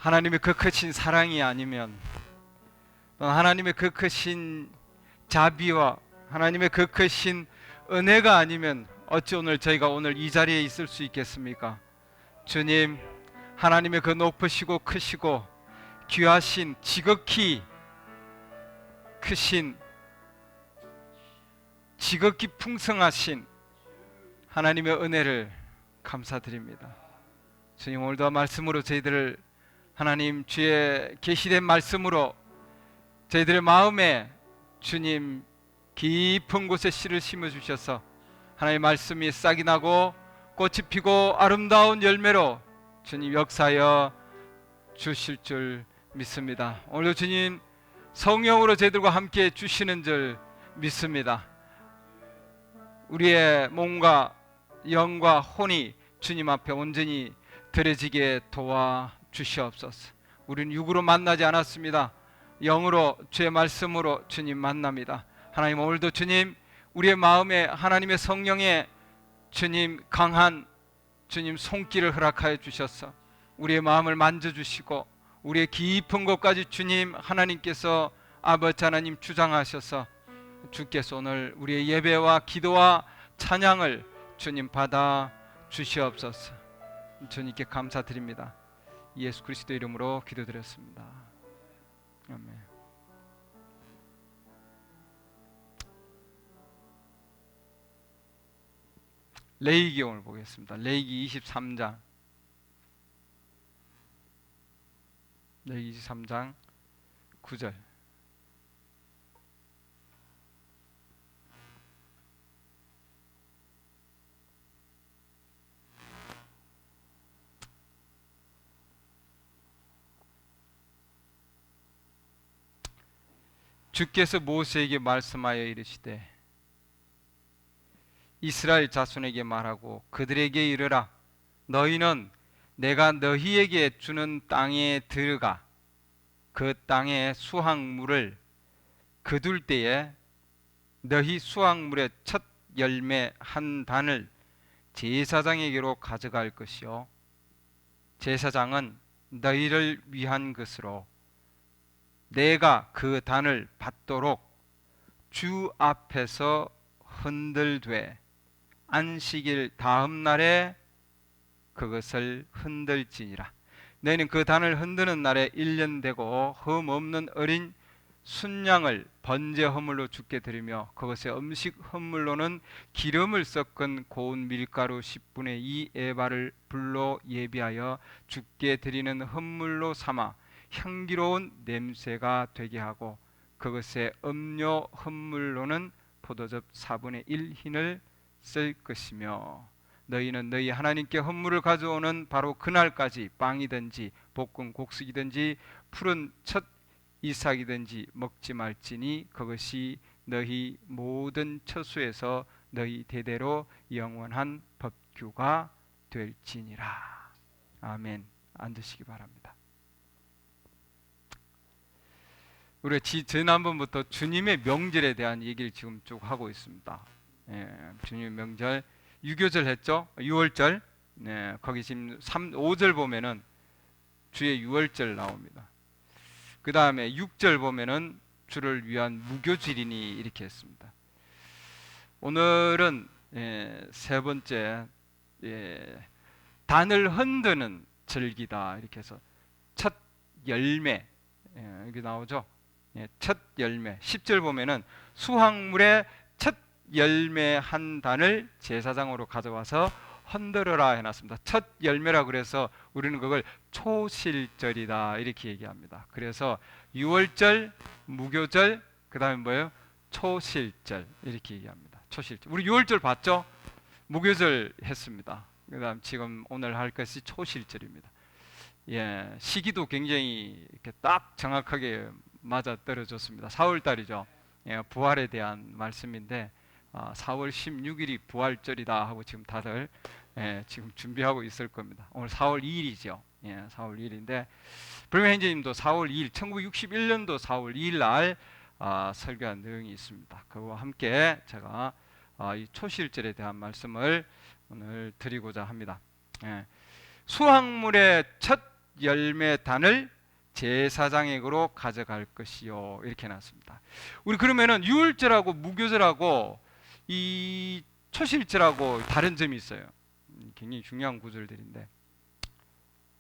하나님의 그 크신 사랑이 아니면, 하나님의 그 크신 자비와 하나님의 그 크신 은혜가 아니면 어찌 오늘 저희가 오늘 이 자리에 있을 수 있겠습니까? 주님, 하나님의 그 높으시고 크시고 귀하신, 지극히 크신, 지극히 풍성하신 하나님의 은혜를 감사드립니다. 주님, 오늘도 말씀으로 저희들을, 하나님 주의 계시된 말씀으로 저희들의 마음에 주님 깊은 곳에 씨를 심어주셔서 하나님의 말씀이 싹이 나고 꽃이 피고 아름다운 열매로 주님 역사하여 주실 줄 믿습니다. 오늘도 주님 성령으로 저희들과 함께 주시는 줄 믿습니다. 우리의 몸과 영과 혼이 주님 앞에 온전히 드려지게 도와주시옵소서. 우리는 육으로 만나지 않았습니다. 영으로 주의 말씀으로 주님 만납니다. 하나님, 오늘도 주님 우리의 마음에 하나님의 성령의 주님 강한 주님 손길을 허락하여 주셔서 우리의 마음을 만져주시고 우리의 깊은 곳까지 주님 하나님께서 아버지 하나님 주장하셔서 주께서 오늘 우리의 예배와 기도와 찬양을 주님 받아 주시옵소서. 주님께 감사드립니다. 예수 그리스도 이름으로 기도드렸습니다. 아멘. 레위기 오늘 보겠습니다. 레위기 23장. 레위기 23장 9절. 주께서 모세에게 말씀하여 이르시되 이스라엘 자손에게 말하고 그들에게 이르라. 너희는 내가 너희에게 주는 땅에 들어가 그 땅의 수확물을 거둘 때에 너희 수확물의 첫 열매 한 단을 제사장에게로 가져갈 것이요 제사장은 너희를 위한 것으로 내가 그 단을 받도록 주 앞에서 흔들되 안식일 다음 날에 그것을 흔들지니라. 너희는 그 단을 흔드는 날에 1년 되고 흠 없는 어린 순양을 번제 허물로 주께 드리며 그것의 음식 헌물로는 기름을 섞은 고운 밀가루 10분의 2 에바를 불로 예비하여 주께 드리는 헌물로 삼아 향기로운 냄새가 되게 하고 그것의 음료 헌물로는 포도즙 4분의 1 흰을 쓸 것이며 너희는 너희 하나님께 헌물을 가져오는 바로 그날까지 빵이든지 볶은 곡식이든지 푸른 첫 이삭이든지 먹지 말지니 그것이 너희 모든 처소에서 너희 대대로 영원한 법규가 될지니라. 아멘. 앉으시기 바랍니다. 우리가 지난번부터 주님의 명절에 대한 얘기를 지금 쭉 하고 있습니다. 주님의 명절 유교절 했죠? 6월절. 거기 지금 5절 보면은 주의 6월절 나옵니다. 그 다음에 6절 보면은 주를 위한 무교절이니 이렇게 했습니다. 오늘은 세 번째 단을 흔드는 절기다 이렇게 해서 첫 열매 여기 나오죠. 첫 열매 10절 보면은 수확물의 첫 열매 한 단을 제사장으로 가져와서 흔들어라 해놨습니다. 첫 열매라 그래서 우리는 그걸 초실절이다 이렇게 얘기합니다. 그래서 6월절, 무교절, 그 다음에 뭐예요? 초실절 이렇게 얘기합니다. 초실절. 우리 6월절 봤죠? 무교절 했습니다. 그 다음 지금 오늘 할 것이 초실절입니다. 시기도 굉장히 이렇게 딱 정확하게 맞아 떨어졌습니다. 4월달이죠. 부활에 대한 말씀인데 4월 16일이 부활절이다 하고 지금 다들 지금 준비하고 있을 겁니다. 오늘 4월 2일이죠. 4월 2일인데 브레멘님도 4월 2일 1961년도 4월 2일 날 설교한 내용이 있습니다. 그와 함께 제가 이 초실절에 대한 말씀을 오늘 드리고자 합니다. 수확물의 첫 열매 단을 제사장에게로 가져갈 것이요, 이렇게 해놨습니다. 우리 그러면은 유월절하고 무교절하고 이 초실절하고 다른 점이 있어요. 굉장히 중요한 구절들인데,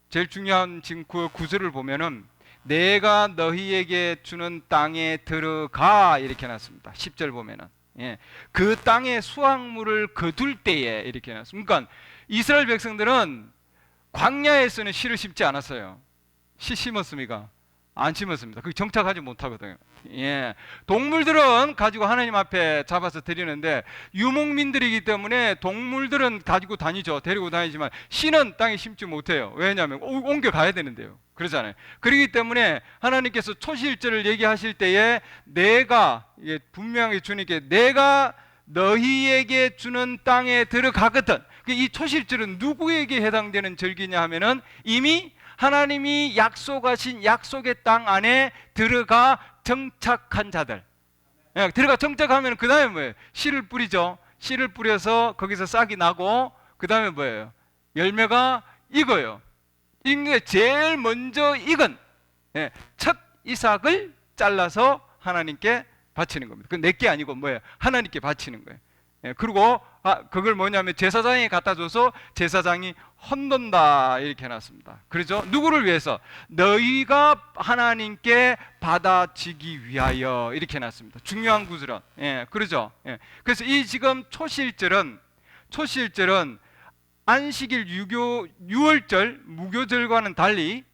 제일 중요한 지금 그 구절을 보면은 내가 너희에게 주는 땅에 들어가, 이렇게 해놨습니다. 10절 보면은, 예, 그 땅에 수확물을 거둘 때에, 이렇게 해놨습니다. 그러니까 이스라엘 백성들은 광야에서는 씨를 심지 않았어요. 씨 심었습니까? 안 심었습니다. 그게 정착하지 못하거든요. 예. 동물들은 가지고 하나님 앞에 잡아서 드리는데, 유목민들이기 때문에 동물들은 가지고 다니죠. 데리고 다니지만 씨는 땅에 심지 못해요. 왜냐하면 옮겨 가야 되는데요. 그러잖아요. 그렇기 때문에 하나님께서 초실절을 얘기하실 때에 내가, 분명히 주님께 내가 너희에게 주는 땅에 들어가거든. 이 초실절은 누구에게 해당되는 절기냐 하면은 이미 하나님이 약속하신 약속의 땅 안에 들어가 정착한 자들. 들어가 정착하면 그 다음에 뭐예요? 씨를 뿌리죠. 씨를 뿌려서 거기서 싹이 나고 그 다음에 뭐예요? 열매가 익어요. 익는데 제일 먼저 익은 첫 이삭을 잘라서 하나님께 바치는 겁니다. 그건 내게 아니고 뭐예요? 하나님께 바치는 거예요. 그리고 그걸 뭐냐면 제사장이 갖다 줘서 제사장이 헌돈다, 이렇게 해놨습니다. 그렇죠? 누구를 위해서? 너희가 하나님께 받아지기 위하여, 이렇게 해놨습니다. 중요한 구절은, 그렇죠? 그래서 이 지금 초실절은 안식일, 유월절, 무교절과는 달리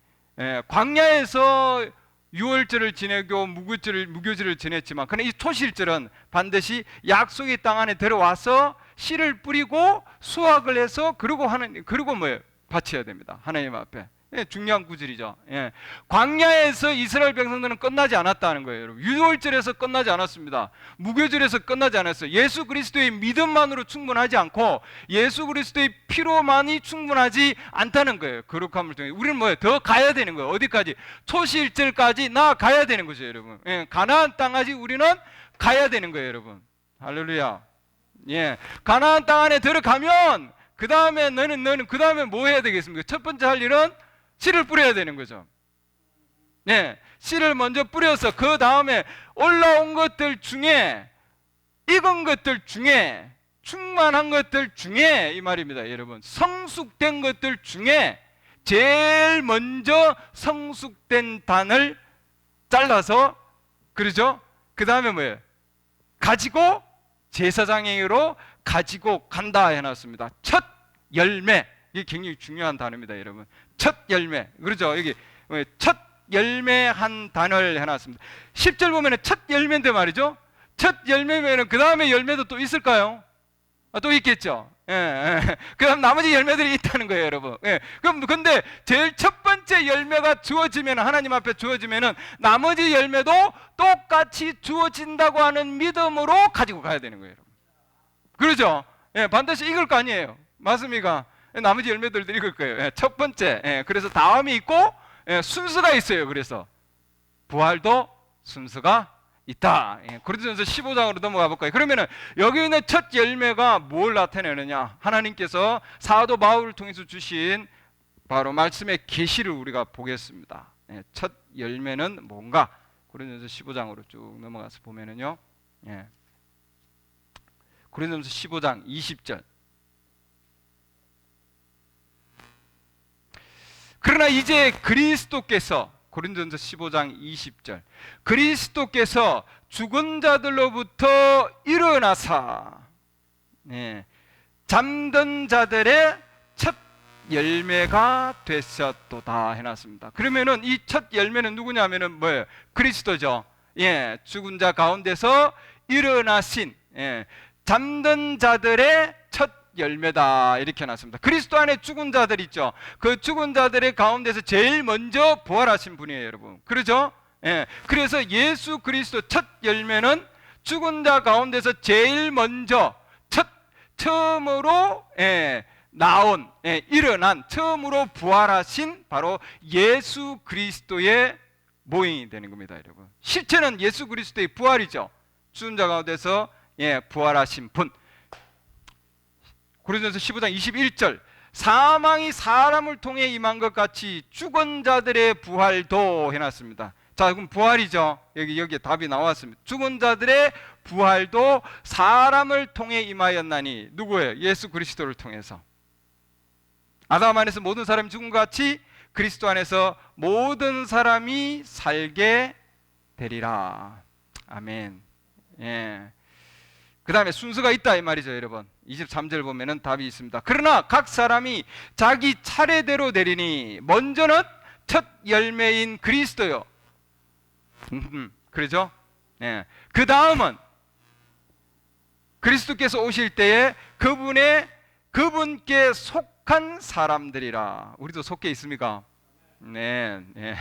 광야에서 유월절을 지내고 무교절을 지냈지만, 그러나 이 초실절은 반드시 약속의 땅 안에 들어와서 씨를 뿌리고 수확을 해서 그리고 뭐예요? 바쳐야 됩니다. 하나님 앞에. 중요한 구절이죠. 광야에서 이스라엘 백성들은 끝나지 않았다는 거예요, 여러분. 유월절에서 끝나지 않았습니다. 무교절에서 끝나지 않았어요. 예수 그리스도의 믿음만으로 충분하지 않고 예수 그리스도의 피로만이 충분하지 않다는 거예요. 거룩함을 통해 우리는 뭐예요? 더 가야 되는 거예요. 어디까지? 초실절까지 나아가야 되는 거죠, 여러분. 가나안 땅까지 우리는 가야 되는 거예요, 여러분. 할렐루야. 가나안 땅 안에 들어가면 그 다음에 너는 그 다음에 뭐 해야 되겠습니까? 첫 번째 할 일은 씨를 뿌려야 되는 거죠. 씨를 먼저 뿌려서 그 다음에 올라온 것들 중에, 익은 것들 중에, 충만한 것들 중에, 이 말입니다, 여러분. 성숙된 것들 중에 제일 먼저 성숙된 단을 잘라서, 그러죠? 그 다음에 뭐예요? 가지고 제사장에게로 가지고 간다 해놨습니다. 첫 열매, 이게 굉장히 중요한 단어입니다, 여러분. 첫 열매, 그렇죠? 여기 첫 열매 한 단어를 해놨습니다. 10절 보면 첫 열매인데 말이죠. 첫 열매면 그 다음에 열매도 또 있을까요? 또 있겠죠. 그 다음 나머지 열매들이 있다는 거예요, 여러분. 그럼 근데 제일 첫 번째 열매가 주어지면, 하나님 앞에 주어지면은 나머지 열매도 똑같이 주어진다고 하는 믿음으로 가지고 가야 되는 거예요, 여러분. 그렇죠? 반드시 익을 거 아니에요. 맞습니까? 나머지 열매들도 읽을 거예요. 첫 번째, 그래서 다음이 있고 순서가 있어요. 그래서 부활도 순서가 있다. 고린도전서 15장으로 넘어가 볼까요? 그러면은 여기 있는 첫 열매가 뭘 나타내느냐? 하나님께서 사도 바울을 통해서 주신 바로 말씀의 계시를 우리가 보겠습니다. 첫 열매는 뭔가? 고린도전서 15장으로 쭉 넘어가서 보면은요. 고린도전서 15장 20절. 그러나 이제 그리스도께서, 고린도전서 15장 20절, 그리스도께서 죽은 자들로부터 일어나사 잠든 자들의 첫 열매가 되셨도다 해놨습니다. 그러면은 이 첫 열매는 누구냐면은 뭐예요? 그리스도죠. 죽은 자 가운데서 일어나신 잠든 자들의 첫 열매다, 이렇게 해놨습니다. 그리스도 안에 죽은 자들 있죠. 그 죽은 자들의 가운데서 제일 먼저 부활하신 분이에요, 여러분. 그렇죠? 그래서 예수 그리스도 첫 열매는 죽은 자 가운데서 제일 먼저 처음으로 나온, 일어난, 처음으로 부활하신 바로 예수 그리스도의 모형이 되는 겁니다, 여러분. 실체는 예수 그리스도의 부활이죠. 죽은 자 가운데서 부활하신 분. 고린도전서 15장 21절, 사망이 사람을 통해 임한 것 같이 죽은 자들의 부활도 해놨습니다. 자, 그럼 부활이죠. 여기에 답이 나왔습니다. 죽은 자들의 부활도 사람을 통해 임하였나니, 누구예요? 예수 그리스도를 통해서. 아담 안에서 모든 사람이 죽은 것 같이 그리스도 안에서 모든 사람이 살게 되리라. 아멘. 예. 그 다음에 순서가 있다 이 말이죠, 여러분. 23절 보면은 답이 있습니다. 그러나 각 사람이 자기 차례대로 되리니 먼저는 첫 열매인 그리스도요. 그러죠? 예. 그 다음은 그리스도께서 오실 때에 그분께 속한 사람들이라. 우리도 속해 있습니까? 네, 네.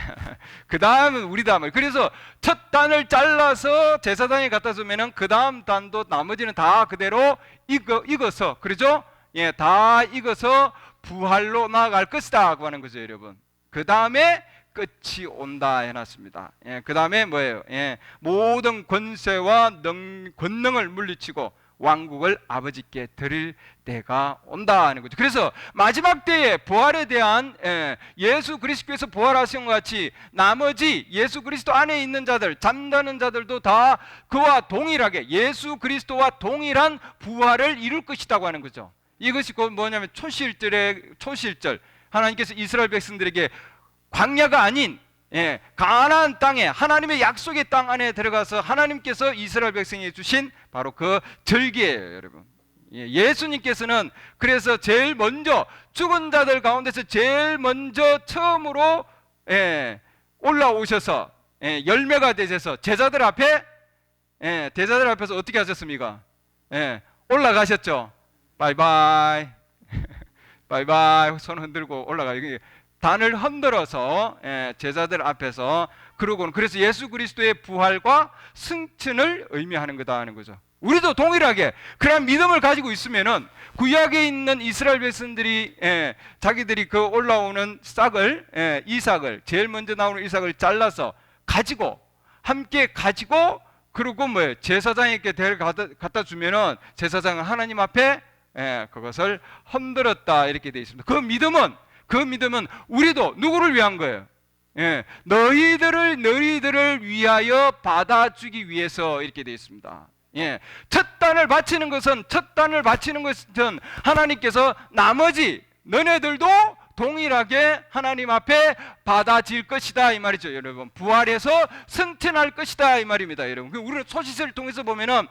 그 다음은 우리 다음을. 그래서 첫 단을 잘라서 제사장에 갖다 주면은 그 다음 단도 나머지는 다 그대로 익어서, 그러죠? 예, 다 익어서 부활로 나아갈 것이다고 하는 거죠, 여러분. 그 다음에 끝이 온다 해놨습니다. 예, 그 다음에 뭐예요? 예, 모든 권세와 권능을 물리치고 왕국을 아버지께 드릴 때가 온다 하는 거죠. 그래서 마지막 때에 부활에 대한 예수 그리스도께서 부활하신 것 같이 나머지 예수 그리스도 안에 있는 자들, 잠자는 자들도 다 그와 동일하게 예수 그리스도와 동일한 부활을 이룰 것이라고 하는 거죠. 이것이 곧 뭐냐면 초실절, 하나님께서 이스라엘 백성들에게 광야가 아닌 가나안 땅에, 하나님의 약속의 땅 안에 들어가서 하나님께서 이스라엘 백성에게 주신 바로 그 절기예요, 여러분. 예수님께서는 그래서 제일 먼저 죽은 자들 가운데서 제일 먼저 처음으로 올라오셔서 열매가 되셔서 제자들 앞에서 어떻게 하셨습니까? 올라가셨죠. 바이바이 바이바이 손 흔들고 올라가요. 단을 흔들어서 제자들 앞에서 그러고는, 그래서 예수 그리스도의 부활과 승천을 의미하는 거다 하는 거죠. 우리도 동일하게 그런 믿음을 가지고 있으면은 구약에 있는 이스라엘 백성들이 자기들이 그 올라오는 싹을, 이삭을, 제일 먼저 나오는 이삭을 잘라서 가지고 함께 가지고, 그리고 뭐예요? 제사장에게 갖다 주면은 제사장은 하나님 앞에 그것을 흔들었다 이렇게 되어 있습니다. 그 믿음은 우리도 누구를 위한 거예요? 너희들을 위하여 받아주기 위해서 이렇게 되어 있습니다. 첫 단을 바치는 것은 하나님께서 나머지 너네들도 동일하게 하나님 앞에 받아질 것이다 이 말이죠, 여러분. 부활해서 승천할 것이다 이 말입니다, 여러분. 우리는 소시설을 통해서 보면은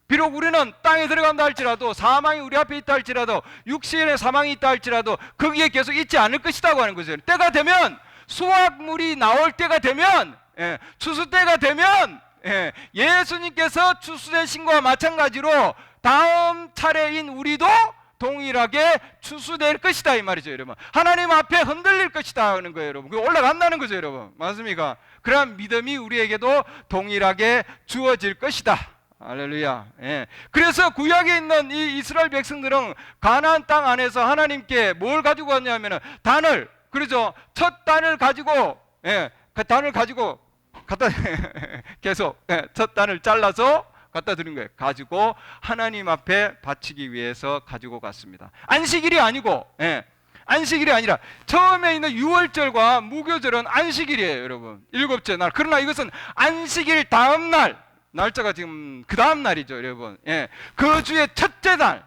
비록 우리는 땅에 들어간다 할지라도, 사망이 우리 앞에 있다 할지라도, 육신의 사망이 있다 할지라도 거기에 계속 있지 않을 것이라고 하는 거죠. 때가 되면, 수확물이 나올 때가 되면, 추수 때가 되면 예수님께서 추수되신 것과 마찬가지로 다음 차례인 우리도 동일하게 추수될 것이다 이 말이죠, 여러분. 하나님 앞에 흔들릴 것이다 하는 거예요, 여러분. 올라간다는 거죠, 여러분. 맞습니까? 그런 믿음이 우리에게도 동일하게 주어질 것이다. 할렐루야. 그래서 구약에 있는 이 이스라엘 백성들은 가나안 땅 안에서 하나님께 뭘 가지고 왔냐면은 단을, 그러죠. 첫 단을 가지고, 그 단을 가지고 갖다 계속 첫 단을 잘라서 갖다 드린 거예요. 가지고 하나님 앞에 바치기 위해서 가지고 갔습니다. 안식일이 아니고, 안식일이 아니라 처음에 있는 유월절과 무교절은 안식일이에요, 여러분. 7째 날. 그러나 이것은 안식일 다음 날짜가 지금 그 다음 날이죠, 여러분. 그 주의 첫째 날,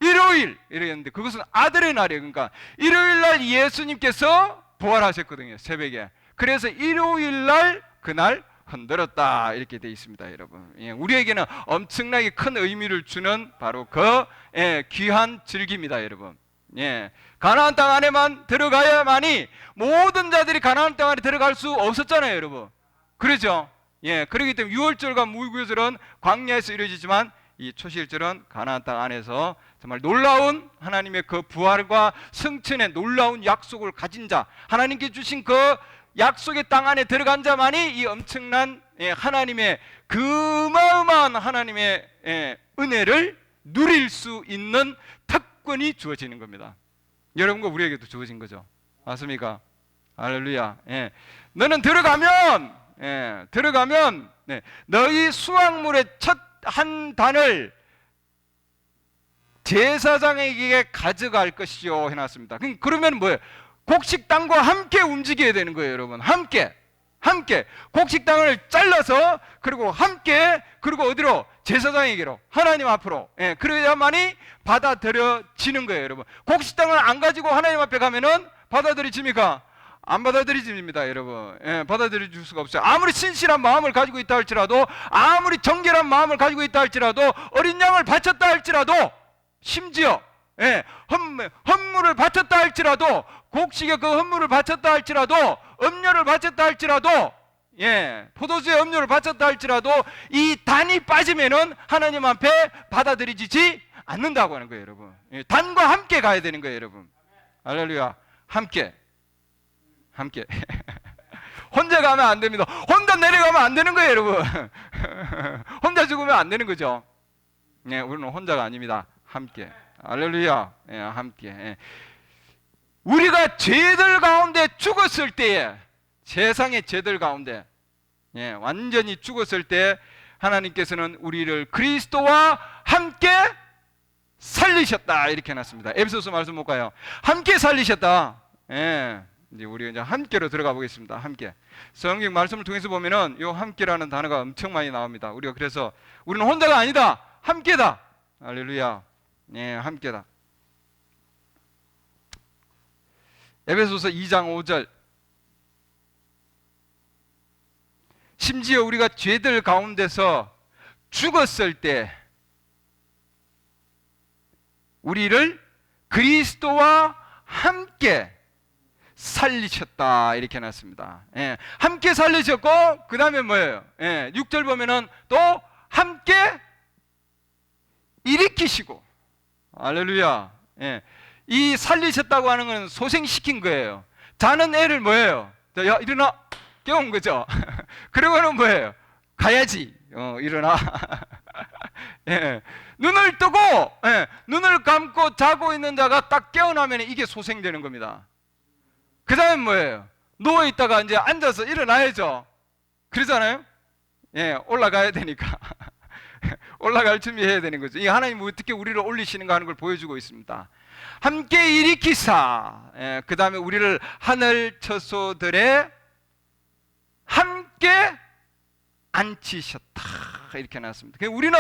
일요일 이랬는데 그것은 아들의 날이에요. 그러니까 일요일 날 예수님께서 부활하셨거든요, 새벽에. 그래서 일요일 날 그날 흔들었다 이렇게 되어 있습니다, 여러분. 우리에게는 엄청나게 큰 의미를 주는 바로 그 귀한 절기입니다, 여러분. 가나안 땅 안에만 들어가야만이 모든 자들이 가나안 땅 안에 들어갈 수 없었잖아요, 여러분. 그렇죠? 그렇기 때문에 유월절과 무교절은 광야에서 이루어지지만 이 초실절은 가나안 땅 안에서 정말 놀라운 하나님의 그 부활과 승천의 놀라운 약속을 가진 자, 하나님께 주신 그 약속의 땅 안에 들어간 자만이 이 엄청난 하나님의 그 어마어마한 하나님의 은혜를 누릴 수 있는 특권이 주어지는 겁니다. 여러분과 우리에게도 주어진 거죠. 맞습니까? 할렐루야. 너는 들어가면 너희 수확물의 첫 한 단을 제사장에게 가져갈 것이요 해놨습니다. 그러면 뭐예요? 곡식당과 함께 움직여야 되는 거예요, 여러분. 함께 곡식당을 잘라서 그리고 함께 그리고 어디로? 제사장에게로, 하나님 앞으로. 예, 그래야만이 받아들여지는 거예요, 여러분. 곡식당을 안 가지고 하나님 앞에 가면은 받아들여집니까? 안 받아들여집니다, 여러분. 예, 받아들여줄 수가 없어요. 아무리 신실한 마음을 가지고 있다 할지라도, 아무리 정결한 마음을 가지고 있다 할지라도, 어린 양을 바쳤다 할지라도, 심지어 헌물을 바쳤다 할지라도, 곡식에 그 헌물을 바쳤다 할지라도, 음료를 바쳤다 할지라도, 포도주에 음료를 바쳤다 할지라도 이 단이 빠지면은 하나님 앞에 받아들여지지 않는다고 하는 거예요, 여러분. 단과 함께 가야 되는 거예요, 여러분. 할렐루야. 함께 혼자 가면 안 됩니다. 혼자 내려가면 안 되는 거예요, 여러분. 혼자 죽으면 안 되는 거죠. 우리는 혼자가 아닙니다. 함께. 할렐루야. 함께. 우리가 죄들 가운데 죽었을 때에, 세상의 죄들 가운데 완전히 죽었을 때 하나님께서는 우리를 그리스도와 함께 살리셨다 이렇게 해놨습니다. 에베소서 말씀 볼까요? 함께 살리셨다. 이제 우리 이제 함께로 들어가 보겠습니다. 함께. 성경 말씀을 통해서 보면은 요 함께라는 단어가 엄청 많이 나옵니다. 우리가 그래서 우리는 혼자가 아니다. 함께다. 할렐루야. 함께다. 에베소서 2장 5절. 심지어 우리가 죄들 가운데서 죽었을 때 우리를 그리스도와 함께 살리셨다 이렇게 해놨습니다. 함께 살리셨고 그 다음에 뭐예요? 6절 보면은 또 함께 일으키시고. 할렐루야. 이 살리셨다고 하는 건 소생시킨 거예요. 자는 애를 뭐예요? 야 일어나 깨운 거죠. 그러고는 뭐예요? 가야지. 일어나. 눈을 뜨고 눈을 감고 자고 있는 자가 딱 깨어나면 이게 소생되는 겁니다. 그 다음에 뭐예요? 누워있다가 이제 앉아서 일어나야죠. 그러잖아요? 올라가야 되니까. 올라갈 준비해야 되는 거죠. 이 하나님이 어떻게 우리를 올리시는가 하는 걸 보여주고 있습니다. 함께 일으키사. 그 다음에 우리를 하늘 처소들에 함께 앉히셨다 이렇게 나왔습니다. 우리는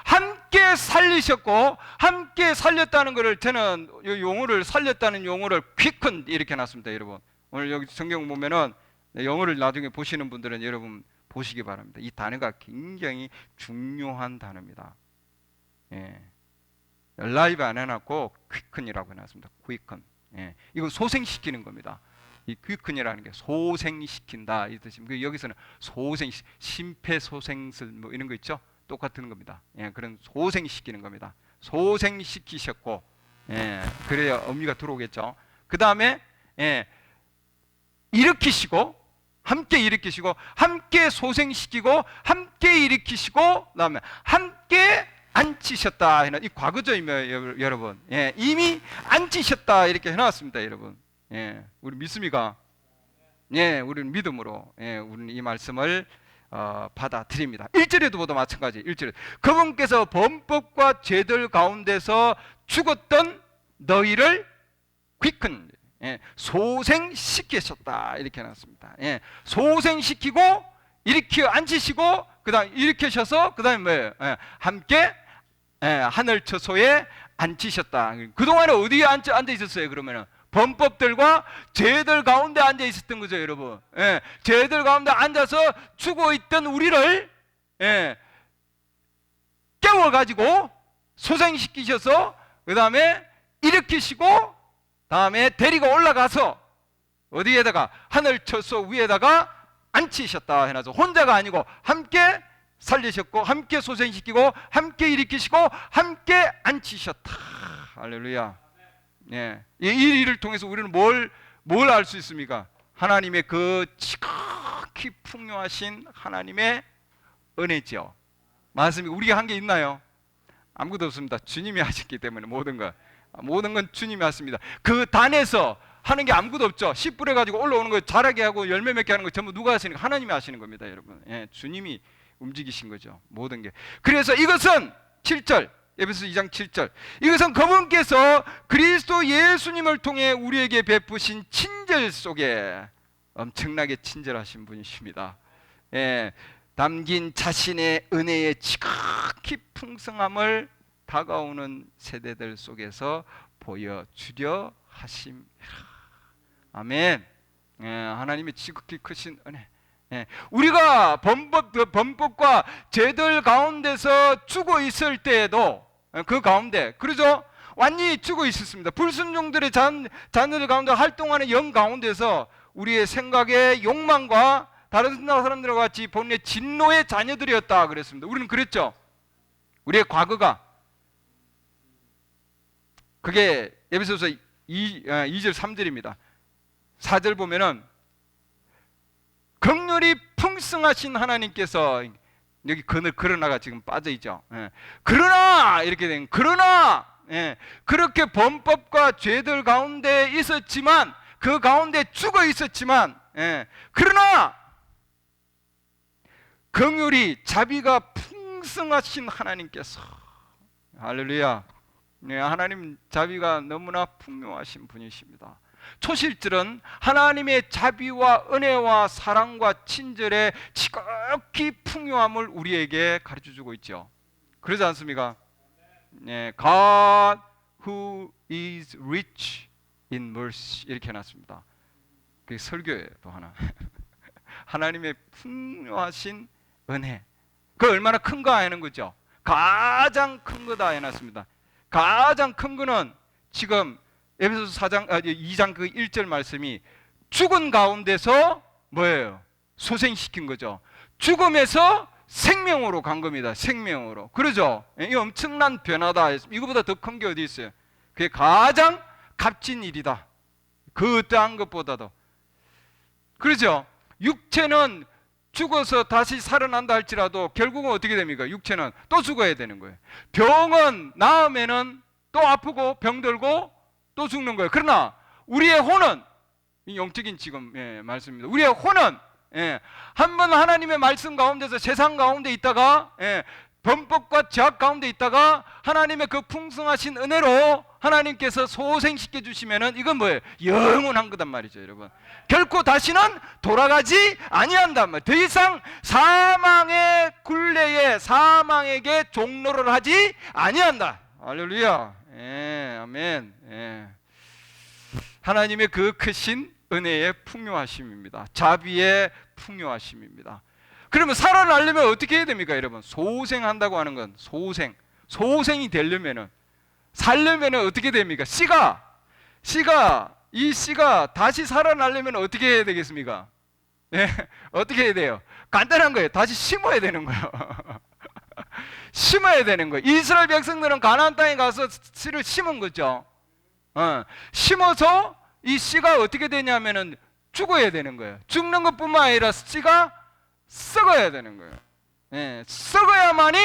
함께 살리셨고 함께 살렸다는 것을 저는 이 용어를 살렸다는 용어를 quicken 이렇게 놨습니다. 여러분 오늘 여기 성경 보면은 영어를 나중에 보시는 분들은 여러분 보시기 바랍니다. 이 단어가 굉장히 중요한 단어입니다. alive 안 해놨고 quicken이라고 해놨습니다. quicken. 이건 소생시키는 겁니다. 이 quicken이라는 게 소생시킨다 이 뜻입니다. 여기서는 소생, 심폐소생술 뭐 이런 거 있죠? 똑같은 겁니다. 그런 소생시키는 겁니다. 소생시키셨고, 그래야 의미가 들어오겠죠. 그 다음에 일으키시고, 함께 일으키시고, 함께 소생시키고, 함께 일으키시고, 그다음에 함께 앉히셨다. 이 과거죠입니다, 여러분. 이미 앉히셨다 이렇게 해놨습니다, 여러분. 우리 믿습니까? 우리는 믿음으로 우리는 이 말씀을 받아들입니다. 1절에도 보다 마찬가지. 1절에 그분께서 범법과 죄들 가운데서 죽었던 너희를 quicken, 소생시키셨다 이렇게 해놨습니다. 소생시키고 일으켜 앉히시고 그 다음 일으키셔서 그 다음에 뭐예요? 함께 하늘 처소에 앉히셨다. 그동안에 어디에 앉아 있었어요? 그러면은 범법들과 죄들 가운데 앉아 있었던 거죠, 여러분. 죄들 가운데 앉아서 죽어 있던 우리를 깨워가지고 소생시키셔서 그 다음에 일으키시고 다음에 데리고 올라가서 어디에다가 하늘 처소 위에다가 앉히셨다 해놔서 혼자가 아니고 함께 살리셨고 함께 소생시키고 함께 일으키시고 함께 앉히셨다. 할렐루야. 이 일을 통해서 우리는 뭘 알 수 있습니까? 하나님의 그 지극히 풍요하신 하나님의 은혜죠. 맞습니까? 우리가 한 게 있나요? 아무것도 없습니다. 주님이 하셨기 때문에 모든 건 주님이 하십니다. 그 단에서 하는 게 아무것도 없죠. 씨 뿌려가지고 올라오는 거 자라게 하고 열매 맺게 하는 거 전부 누가 하시는 거? 하나님이 하시는 겁니다, 여러분. 주님이 움직이신 거죠. 모든 게. 그래서 이것은 7절 에베소 2장 7절. 이것은 그분께서 그리스도 예수님을 통해 우리에게 베푸신 친절 속에 엄청나게 친절하신 분이십니다. 예, 담긴 자신의 은혜의 지극히 풍성함을 다가오는 세대들 속에서 보여주려 하심이라. 아멘. 예, 하나님의 지극히 크신 은혜. 예, 우리가 범법과 죄들 가운데서 죽어 있을 때에도 그 가운데, 그러죠? 완전히 죽어 있었습니다. 불순종들의 자녀들 가운데 활동하는 영 가운데서 우리의 생각의 욕망과 다른 사람들과 같이 본래 진노의 자녀들이었다 그랬습니다. 우리는 그랬죠. 우리의 과거가. 그게 에베소서 2절 3절입니다. 4절 보면은 긍휼이 풍성하신 하나님께서, 여기 그러나가 지금 빠져있죠. 예. 그러나 이렇게 된, 그러나 그렇게 범법과 죄들 가운데 있었지만, 그 가운데 죽어 있었지만, 그러나 긍휼이 자비가 풍성하신 하나님께서, 할렐루야, 하나님 자비가 너무나 풍요하신 분이십니다. 초실절은 하나님의 자비와 은혜와 사랑과 친절의 지극히 풍요함을 우리에게 가르쳐주고 있죠. 그러지 않습니까? God who is rich in mercy, 이렇게 해놨습니다. 그게 설교예요. 또 하나. 하나님의 풍요하신 은혜, 그 얼마나 큰가 하는 거죠. 가장 큰 거다 해놨습니다. 가장 큰 거는 지금 에베소서 2장 그 1절 말씀이 죽은 가운데서 뭐예요? 소생시킨 거죠. 죽음에서 생명으로 간 겁니다. 생명으로. 그러죠? 이 엄청난 변화다. 이거보다 더 큰 게 어디 있어요? 그게 가장 값진 일이다. 그 어떠한 것보다도. 그러죠? 육체는 죽어서 다시 살아난다 할지라도 결국은 어떻게 됩니까? 육체는 또 죽어야 되는 거예요. 병은 나으면은 또 아프고 병들고 또 죽는 거예요. 그러나 우리의 혼은, 영적인 지금 말씀입니다. 우리의 혼은 한번 하나님의 말씀 가운데서 세상 가운데 있다가 범법과 죄악 가운데 있다가 하나님의 그 풍성하신 은혜로 하나님께서 소생시켜 주시면은 이건 뭐예요? 영원한 거단 말이죠, 여러분. 결코 다시는 돌아가지 아니한단 말이에요. 더 이상 사망의 굴레에, 사망에게 종로를 하지 아니한다. 할렐루야. 아멘. 하나님의 그 크신 은혜의 풍요하심입니다. 자비의 풍요하심입니다. 그러면 살아나려면 어떻게 해야 됩니까, 여러분? 소생한다고 하는 건 소생이 되려면은, 살려면은 어떻게 됩니까? 이 씨가 다시 살아나려면 어떻게 해야 되겠습니까? 어떻게 해야 돼요? 간단한 거예요. 다시 심어야 되는 거예요. 심어야 되는 거예요. 이스라엘 백성들은 가나안 땅에 가서 씨를 심은 거죠. 심어서 이 씨가 어떻게 되냐면은 죽어야 되는 거예요. 죽는 것뿐만 아니라 씨가 썩어야 되는 거예요. 썩어야만이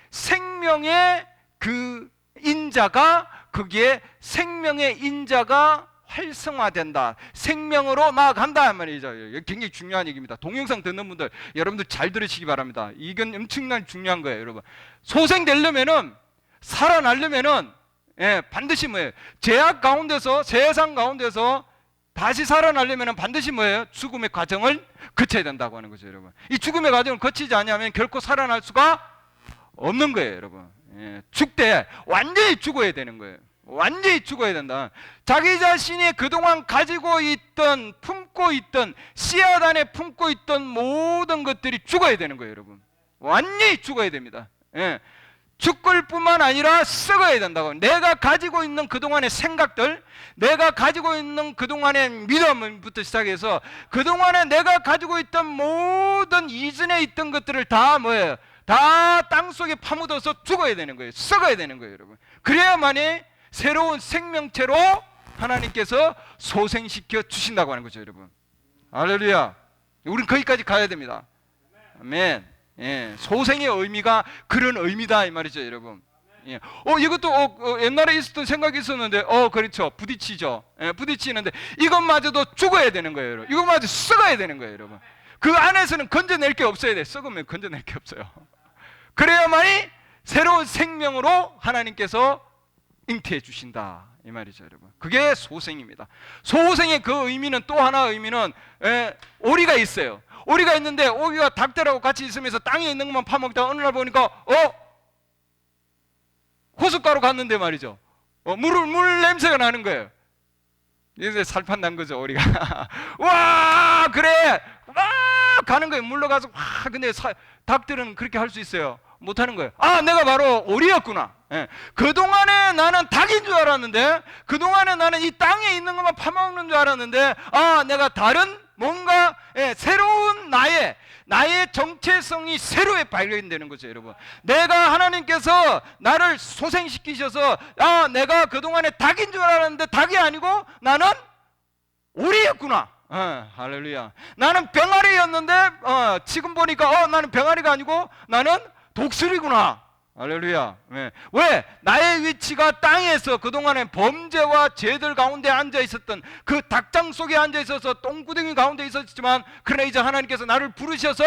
생명의 그 인자가, 거기에 생명의 인자가 활성화된다. 생명으로 나아간다 말이죠. 굉장히 중요한 얘기입니다. 동영상 듣는 분들, 여러분들 잘 들으시기 바랍니다. 이건 엄청나게 중요한 거예요, 여러분. 소생되려면은, 살아나려면은 반드시 뭐예요? 죄악 가운데서, 세상 가운데서 다시 살아나려면은 반드시 뭐예요? 죽음의 과정을 거쳐야 된다고 하는 거죠, 여러분. 이 죽음의 과정을 거치지 않으면 결코 살아날 수가 없는 거예요, 여러분. 죽되 완전히 죽어야 되는 거예요. 완전히 죽어야 된다. 자기 자신이 그동안 가지고 있던, 품고 있던, 씨앗 안에 품고 있던 모든 것들이 죽어야 되는 거예요, 여러분. 완전히 죽어야 됩니다. 죽을 뿐만 아니라 썩어야 된다고. 내가 가지고 있는 그동안의 생각들, 내가 가지고 있는 그동안의 믿음부터 시작해서 그동안에 내가 가지고 있던 모든 이전에 있던 것들을 다 뭐예요? 다 땅속에 파묻어서 죽어야 되는 거예요. 썩어야 되는 거예요, 여러분. 그래야만이 새로운 생명체로 하나님께서 소생시켜 주신다고 하는 거죠, 여러분. 할렐루야. 우리는 거기까지 가야 됩니다. 아멘. 소생의 의미가 그런 의미다 이 말이죠, 여러분. 이것도 옛날에 있었던 생각이 있었는데, 그렇죠. 부딪히죠. 부딪히는데 이것마저도 죽어야 되는 거예요, 여러분. 이것마저 썩어야 되는 거예요, 여러분. 그 안에서는 건져낼 게 없어야 돼. 썩으면 건져낼 게 없어요. 그래야만이 새로운 생명으로 하나님께서 잉태해 주신다 이 말이죠, 여러분. 그게 소생입니다. 소생의 그 의미는, 또 하나 의미는 오리가 있어요. 오리가 있는데 오리가 닭들하고 같이 있으면서 땅에 있는 것만 파먹다가 어느 날 보니까 호숫가로 갔는데 말이죠, 물 냄새가 나는 거예요. 이제 살판 난 거죠, 오리가. 와, 그래, 와, 가는 거예요. 물러가서 와. 근데 닭들은 그렇게 할 수 있어요? 못 하는 거예요. 아, 내가 바로 오리였구나. 그동안에 나는 닭인 줄 알았는데, 그동안에 나는 이 땅에 있는 것만 파먹는 줄 알았는데, 아, 내가 다른 뭔가 새로운 나의 정체성이 새로이 발견되는 거죠, 여러분. 내가, 하나님께서 나를 소생시키셔서, 아, 내가 그동안에 닭인 줄 알았는데 닭이 아니고 나는 오리였구나. 할렐루야. 나는 병아리였는데 지금 보니까 나는 병아리가 아니고 나는 독수리구나. 할렐루야. 왜? 나의 위치가 땅에서 그동안에 범죄와 죄들 가운데 앉아 있었던 그 닭장 속에 앉아 있어서 똥구덩이 가운데 있었지만, 그러나 이제 하나님께서 나를 부르셔서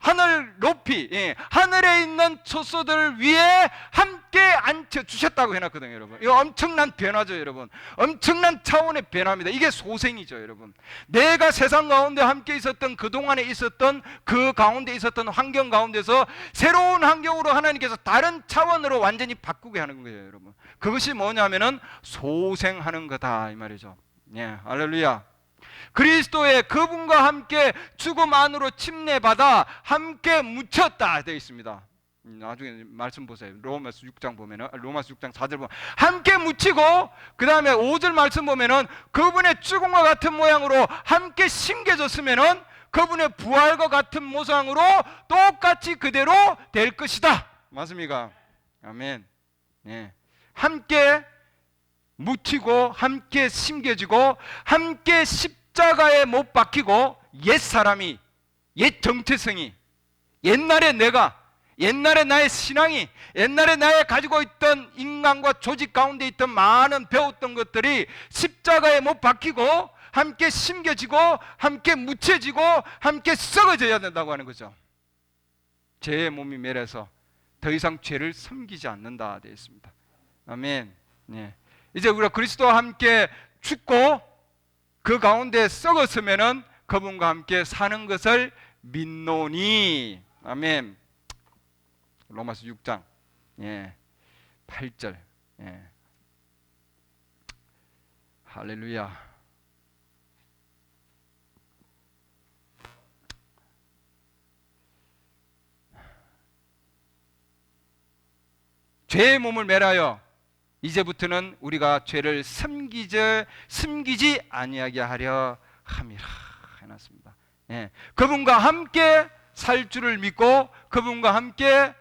하늘 높이, 하늘에 있는 초소들 위에 함께 앉혀주셨다고 해놨거든요, 여러분. 이거 엄청난 변화죠, 여러분. 엄청난 차원의 변화입니다. 이게 소생이죠, 여러분. 내가 세상 가운데 함께 있었던, 그동안에 있었던 그 가운데 있었던 환경 가운데서 새로운 환경으로 하나님께서 다른 차원으로 완전히 바꾸게 하는 거예요, 여러분. 그것이 뭐냐면은 소생하는 거다 이 말이죠. 할렐루야. 그리스도의 그분과 함께 죽음 안으로 침례받아 함께 묻혔다 되어 있습니다. 나중에 말씀 보세요. 로마서 6장 보면은, 로마서 6장 4절 보면 함께 묻히고, 그 다음에 5절 말씀 보면은 그분의 죽음과 같은 모양으로 함께 심겨졌으면은 그분의 부활과 같은 모상으로 똑같이 그대로 될 것이다. 맞습니까? 아멘. 함께 묻히고 함께 심겨지고 함께 십자가에 못 박히고, 옛사람이, 옛 정체성이, 옛날에 내가, 옛날에 나의 신앙이, 옛날에 나의 가지고 있던 인간과 조직 가운데 있던 많은 배웠던 것들이 십자가에 못 박히고 함께 심겨지고 함께 묻혀지고 함께 썩어져야 된다고 하는 거죠. 죄의 몸이 멸해서 더 이상 죄를 섬기지 않는다 되어 있습니다. 아멘. 이제 우리가 그리스도와 함께 죽고 그 가운데 썩었으면은 그분과 함께 사는 것을 믿노니. 아멘. 로마서 6장 8절. 할렐루야. 죄의 몸을 멸하여 이제부터는 우리가 죄를 숨기지 아니하게 하려 함이라 해놨습니다. 그분과 함께 살 줄을 믿고 그분과 함께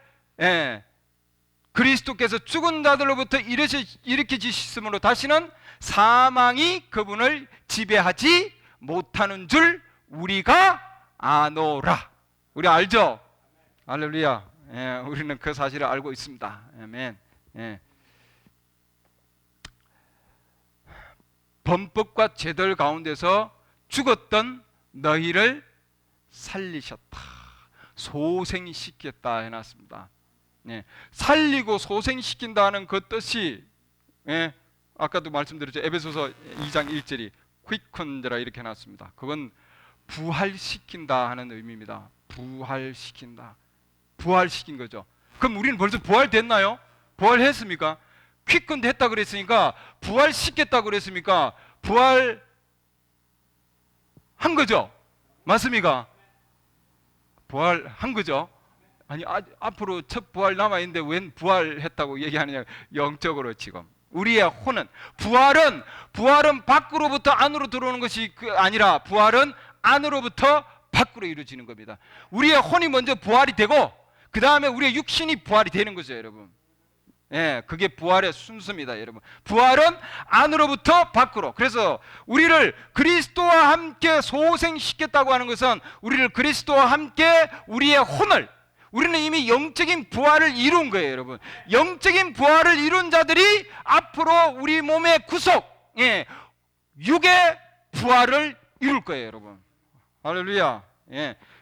그리스도께서 죽은 자들로부터 일으켜지심으로 다시는 사망이 그분을 지배하지 못하는 줄 우리가 아노라. 우리 알죠? 할렐루야. 우리는 그 사실을 알고 있습니다. 아멘. 범법과 죄들 가운데서 죽었던 너희를 살리셨다. 소생시켰다 해놨습니다. 살리고 소생시킨다는 그 뜻이 아까도 말씀드렸죠. 에베소서 2장 1절이 quickend라 이렇게 해놨습니다. 그건 부활시킨다 하는 의미입니다. 부활시킨다. 부활시킨 거죠. 그럼 우리는 벌써 부활됐나요? 부활했습니까? quickend 했다 그랬으니까 부활시켰다 그랬습니까? 부활한 거죠. 맞습니까? 부활한 거죠. 아니 앞으로 첫 부활 남아있는데 웬 부활했다고 얘기하느냐. 영적으로 지금 우리의 혼은, 부활은 밖으로부터 안으로 들어오는 것이 아니라 부활은 안으로부터 밖으로 이루어지는 겁니다. 우리의 혼이 먼저 부활이 되고 그 다음에 우리의 육신이 부활이 되는 거죠, 여러분. 그게 부활의 순서입니다, 여러분. 부활은 안으로부터 밖으로. 그래서 우리를 그리스도와 함께 소생시켰다고 하는 것은 우리를 그리스도와 함께 우리의 혼을, 우리는 이미 영적인 부활을 이룬 거예요, 여러분. 영적인 부활을 이룬 자들이 앞으로 우리 몸의 구속, 육의 부활을 이룰 거예요, 여러분. 할렐루야.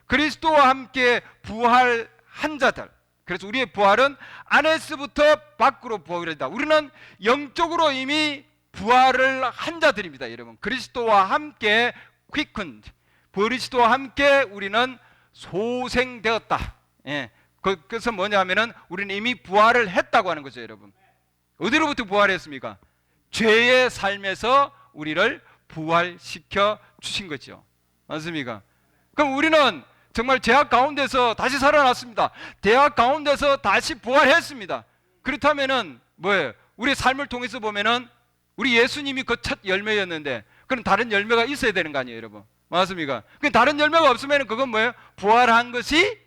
그리스도와 함께 부활한 자들, 그래서 우리의 부활은 안에서부터 밖으로 부활이다. 우리는 영적으로 이미 부활을 한 자들입니다, 여러분. 그리스도와 함께 quickened, 그리스도와 함께 우리는 소생되었다. 예. 그래서 뭐냐면은 우리는 이미 부활을 했다고 하는 거죠, 여러분. 어디로부터 부활했습니까? 죄의 삶에서 우리를 부활시켜 주신 거죠. 맞습니까? 그럼 우리는 정말 죄악 가운데서 다시 살아났습니다. 죄악 가운데서 다시 부활했습니다. 그렇다면은 뭐예요? 우리의 삶을 통해서 보면은 우리 예수님이 그 첫 열매였는데, 그럼 다른 열매가 있어야 되는 거 아니에요, 여러분? 맞습니까? 그 다른 열매가 없으면 그건 뭐예요? 부활한 것이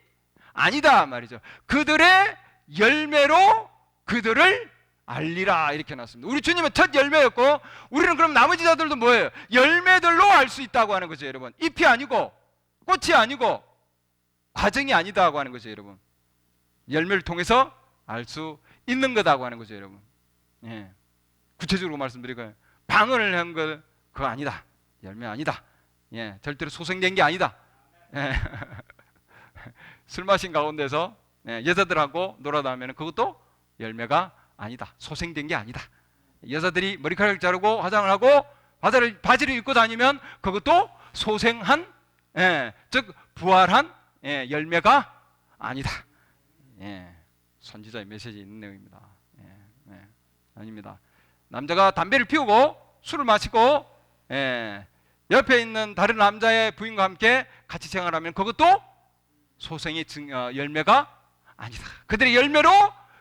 아니다 말이죠. 그들의 열매로 그들을 알리라, 이렇게 놨습니다. 우리 주님은 첫 열매였고, 우리는 그럼 나머지 자들도 뭐예요? 열매들로 알 수 있다고 하는 거죠, 여러분. 잎이 아니고 꽃이 아니고 과정이 아니다고 하는 거죠, 여러분. 열매를 통해서 알 수 있는 거다고 하는 거죠, 여러분. 예. 구체적으로 말씀드리고요. 방언을 한 거 그거 아니다. 열매 아니다. 예, 절대로 소생된 게 아니다. 예. 술 마신 가운데서 여자들하고 놀아다니면 그것도 열매가 아니다. 소생된 게 아니다. 여자들이 머리카락을 자르고 화장을 하고 바지를 입고 다니면 그것도 소생한, 즉 부활한 열매가 아니다. 선지자의 메시지 있는 내용입니다. 아닙니다. 남자가 담배를 피우고 술을 마시고 옆에 있는 다른 남자의 부인과 함께 같이 생활하면 그것도 소생의 열매가 아니다. 그들의 열매로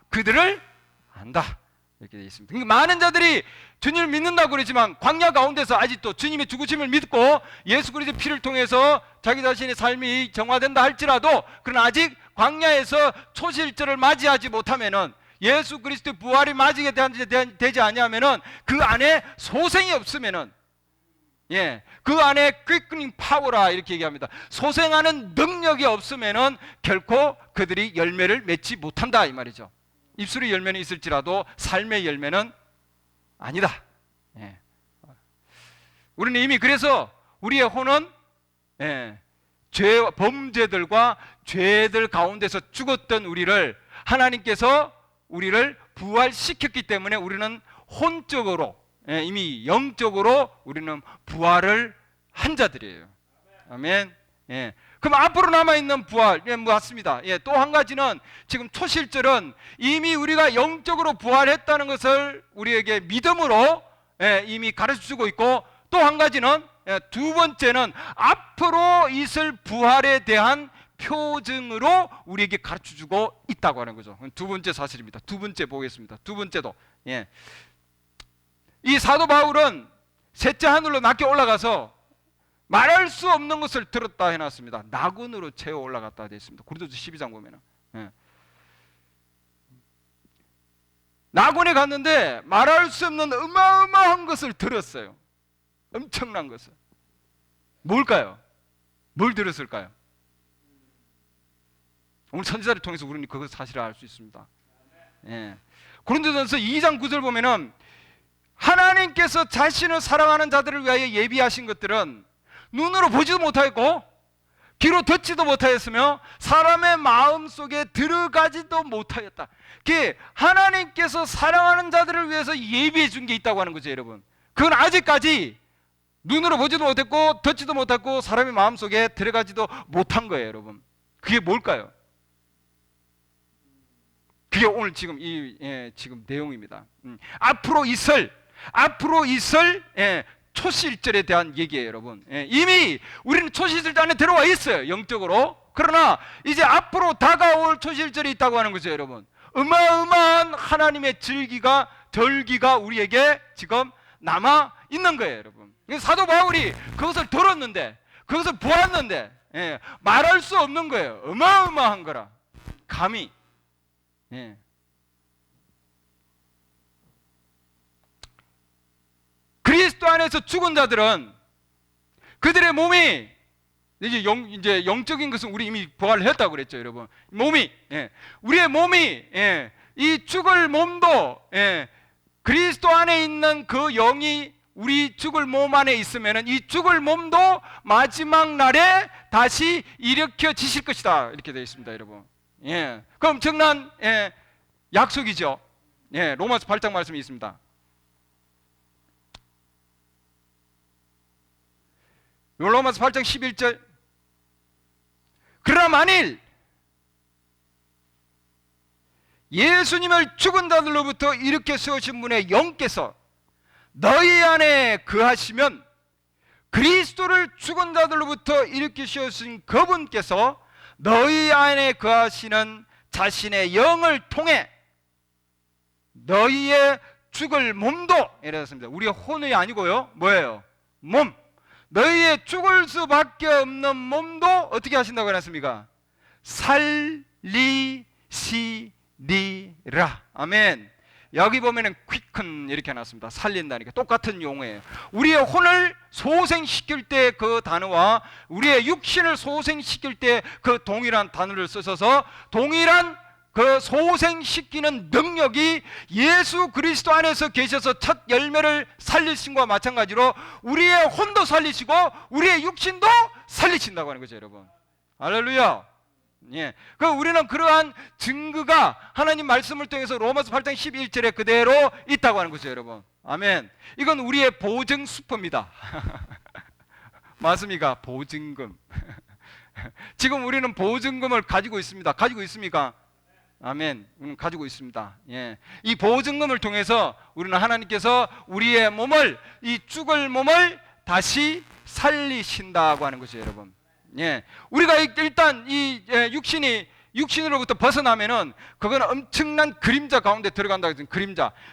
그들을 안다, 이렇게 되어 있습니다. 그러니까 많은 자들이 주님을 믿는다고 그러지만 광야 가운데서 아직도 주님의 죽으심을 믿고 예수 그리스도의 피를 통해서 자기 자신의 삶이 정화된다 할지라도, 그러나 아직 광야에서 초실절을 맞이하지 못하면은, 예수 그리스도의 부활이 맞이게 되지 아니하면은, 그 안에 소생이 없으면은, 그 안에 quickening power라 이렇게 얘기합니다. 소생하는 능력이 없으면은 결코 그들이 열매를 맺지 못한다, 이 말이죠. 입술의 열매는 있을지라도 삶의 열매는 아니다. 우리는 이미 그래서 우리의 혼은 범죄들과 죄들 가운데서 죽었던 우리를 하나님께서 우리를 부활시켰기 때문에 우리는 혼적으로, 이미 영적으로 우리는 부활을 한 자들이에요. 아멘. 그럼 앞으로 남아있는 부활, 맞습니다. 또 한 가지는 지금 초실절은 이미 우리가 영적으로 부활했다는 것을 우리에게 믿음으로 이미 가르쳐주고 있고, 또 한 가지는, 두 번째는 앞으로 있을 부활에 대한 표징으로 우리에게 가르쳐주고 있다고 하는 거죠. 두 번째 사실입니다. 두 번째 보겠습니다. 두 번째도, 이 사도 바울은 셋째 하늘로 낮게 올라가서 말할 수 없는 것을 들었다 해놨습니다. 나군으로 채워 올라갔다 되어 있습니다. 고린도서 12장 보면은, 나군에 갔는데 말할 수 없는 어마어마한 것을 들었어요. 엄청난 것을. 뭘까요? 뭘 들었을까요? 오늘 선지자를 통해서 우리는 그 사실을 알 수 있습니다. 고린도전서 2장 9절 보면은, 하나님께서 자신을 사랑하는 자들을 위하여 예비하신 것들은 눈으로 보지도 못하였고 귀로 듣지도 못하였으며 사람의 마음 속에 들어가지도 못하였다. 하나님께서 사랑하는 자들을 위해서 예비해 준 게 있다고 하는 거죠, 여러분. 그건 아직까지 눈으로 보지도 못했고 듣지도 못했고 사람의 마음 속에 들어가지도 못한 거예요, 여러분. 그게 뭘까요? 그게 오늘 지금 지금 내용입니다. 앞으로 있을 초실절에 대한 얘기예요, 여러분. 이미 우리는 초실절 안에 들어와 있어요, 영적으로. 그러나 이제 앞으로 다가올 초실절이 있다고 하는 거죠, 여러분. 어마어마한 하나님의 절기가 우리에게 지금 남아 있는 거예요, 여러분. 사도 바울이 그것을 들었는데, 그것을 보았는데, 말할 수 없는 거예요. 어마어마한 거라. 감히. 그리스도 안에서 죽은 자들은 그들의 몸이 이제 영적인 것은 우리 이미 부활을 했다고 그랬죠, 여러분. 우리의 몸이 이 죽을 몸도 그리스도 안에 있는 그 영이 우리 죽을 몸 안에 있으면은 이 죽을 몸도 마지막 날에 다시 일으켜지실 것이다, 이렇게 되어 있습니다, 여러분. 예, 그 엄청난 약속이죠. 예, 로마서 8장 말씀이 있습니다. 로마서 8장 11절. 그러나 만일 예수님을 죽은 자들로부터 일으켜 세우신 분의 영께서 너희 안에 거하시면 그리스도를 죽은 자들로부터 일으켜 세우신 그분께서 너희 안에 거하시는 자신의 영을 통해 너희의 죽을 몸도, 이랬습니다. 우리의 혼이 아니고요, 뭐예요? 몸. 너희의 죽을 수밖에 없는 몸도 어떻게 하신다고 했습니까? 살리시리라. 아멘. 여기 보면은 quicken 이렇게 해놨습니다. 살린다니까 똑같은 용어예요. 우리의 혼을 소생시킬 때 그 단어와 우리의 육신을 소생시킬 때 그 동일한 단어를 쓰셔서 동일한 그 소생시키는 능력이 예수 그리스도 안에서 계셔서 첫 열매를 살리신과 마찬가지로 우리의 혼도 살리시고 우리의 육신도 살리신다고 하는 거죠, 여러분. 할렐루야. 예. 그 우리는 그러한 증거가 하나님 말씀을 통해서 로마서 8장 11절에 그대로 있다고 하는 거죠, 여러분. 아멘. 이건 우리의 보증 수퍼입니다. 맞습니까? 보증금. 지금 우리는 보증금을 가지고 있습니다. 가지고 있습니까? 아멘. 가지고 있습니다. 예. 이 보증금을 통해서 우리는 하나님께서 우리의 몸을, 이 죽을 몸을 다시 살리신다고 하는 거죠, 여러분. 예. 우리가 일단 이 육신으로부터 벗어나면은 그건 엄청난 그림자 가운데 들어간다 그랬더니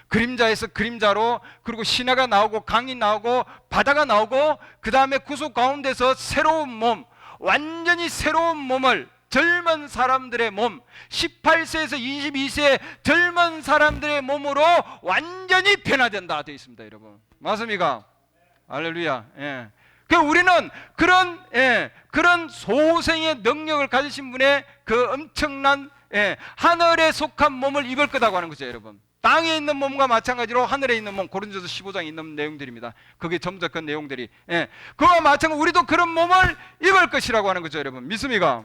그림자에서 그림자로, 그리고 시내가 나오고 강이 나오고 바다가 나오고, 그 다음에 구속 가운데서 새로운 몸, 완전히 새로운 몸을, 젊은 사람들의 몸, 18세에서 22세 젊은 사람들의 몸으로 완전히 변화된다 되어 있습니다, 여러분. 맞습니까? 할렐루야. 예. 그 우리는 그런 소생의 능력을 가지신 분의 그 엄청난 하늘에 속한 몸을 입을 거다고 하는 거죠, 여러분. 땅에 있는 몸과 마찬가지로 하늘에 있는 몸, 고린도서 15장에 있는 내용들입니다. 그게 전부 다 그 내용들이. 그와 마찬가지로 우리도 그런 몸을 입을 것이라고 하는 거죠, 여러분. 믿습니까?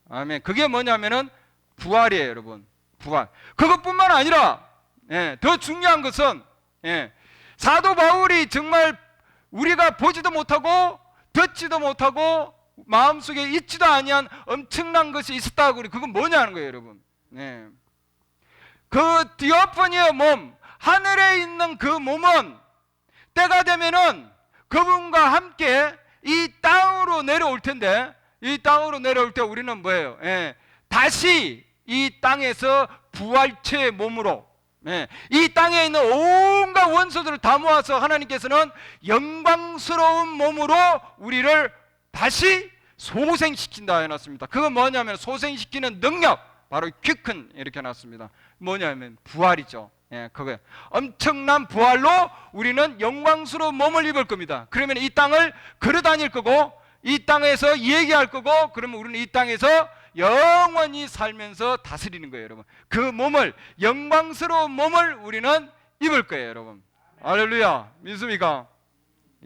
아멘. 그게 뭐냐면은 부활이에요, 여러분. 부활. 그것뿐만 아니라 더 중요한 것은 사도 바울이 정말 우리가 보지도 못하고 듣지도 못하고 마음속에 있지도 아니한 엄청난 것이 있었다고. 그건 뭐냐는 거예요, 여러분. 그 디오포니의 몸, 하늘에 있는 그 몸은 때가 되면은 그분과 함께 이 땅으로 내려올 텐데, 이 땅으로 내려올 때 우리는 뭐예요? 다시 이 땅에서 부활체의 몸으로, 이 땅에 있는 온갖 원소들을 다 모아서 하나님께서는 영광스러운 몸으로 우리를 다시 소생시킨다 해놨습니다. 그건 뭐냐면 소생시키는 능력, 바로 quicken 이렇게 해놨습니다. 뭐냐면 부활이죠. 그거예요. 엄청난 부활로 우리는 영광스러운 몸을 입을 겁니다. 그러면 이 땅을 걸어다닐 거고, 이 땅에서 얘기할 거고, 그러면 우리는 이 땅에서 영원히 살면서 다스리는 거예요, 여러분. 그 몸을, 영광스러운 몸을 우리는 입을 거예요, 여러분. 할렐루야. 믿습니까?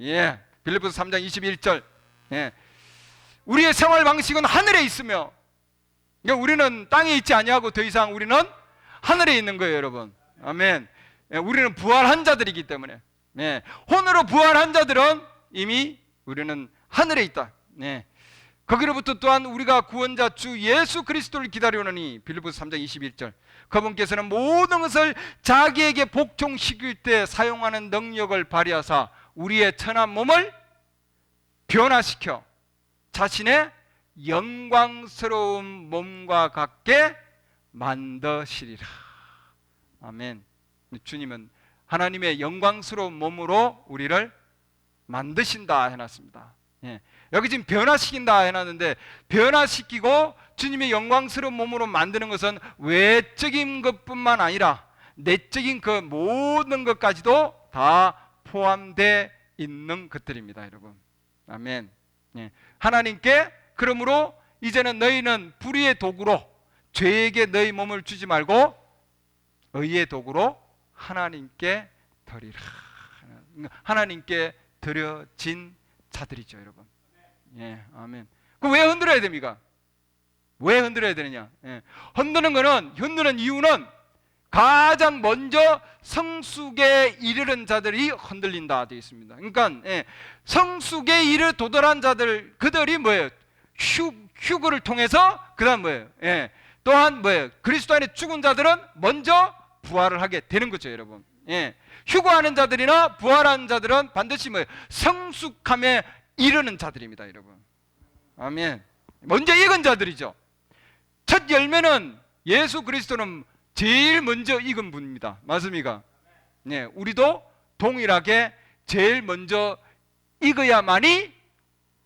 예. 빌립보서 3장 21절. 우리의 생활 방식은 하늘에 있으며, 그러니까 우리는 땅에 있지 아니하고 더 이상 우리는 하늘에 있는 거예요, 여러분. 아멘. 우리는 부활한 자들이기 때문에. 혼으로 부활한 자들은 이미 우리는 하늘에 있다. 거기로부터 또한 우리가 구원자 주 예수 그리스도를 기다려오느니, 빌립보서 3장 21절. 그분께서는 모든 것을 자기에게 복종시킬 때 사용하는 능력을 발휘하사 우리의 천한 몸을 변화시켜 자신의 영광스러운 몸과 같게 만드시리라. 아멘. 주님은 하나님의 영광스러운 몸으로 우리를 만드신다 해놨습니다. 여기 지금 변화시킨다 해놨는데, 변화시키고 주님의 영광스러운 몸으로 만드는 것은 외적인 것뿐만 아니라 내적인 그 모든 것까지도 다 포함되어 있는 것들입니다, 여러분. 아멘. 하나님께, 그러므로 이제는 너희는 불의의 도구로 죄에게 너희 몸을 주지 말고 의의 도구로 하나님께 드리라. 하나님께 드려진 자들이죠, 여러분. 아멘. 그럼 왜 흔들어야 됩니까? 왜 흔들어야 되느냐? 흔드는 이유는 가장 먼저 성숙에 이르는 자들이 흔들린다 되어 있습니다. 그러니까 성숙에 이르 도달한 자들, 그들이 뭐예요? 휴거를 통해서 그다음 뭐예요? 또한 뭐예요? 그리스도 안에 죽은 자들은 먼저 부활을 하게 되는 거죠, 여러분. 휴거하는 자들이나 부활하는 자들은 반드시 뭐예요? 성숙함에 이르는 자들입니다, 여러분. 아멘. 먼저 익은 자들이죠. 첫 열매는 예수 그리스도는 제일 먼저 익은 분입니다. 맞습니까? 우리도 동일하게 제일 먼저 익어야만이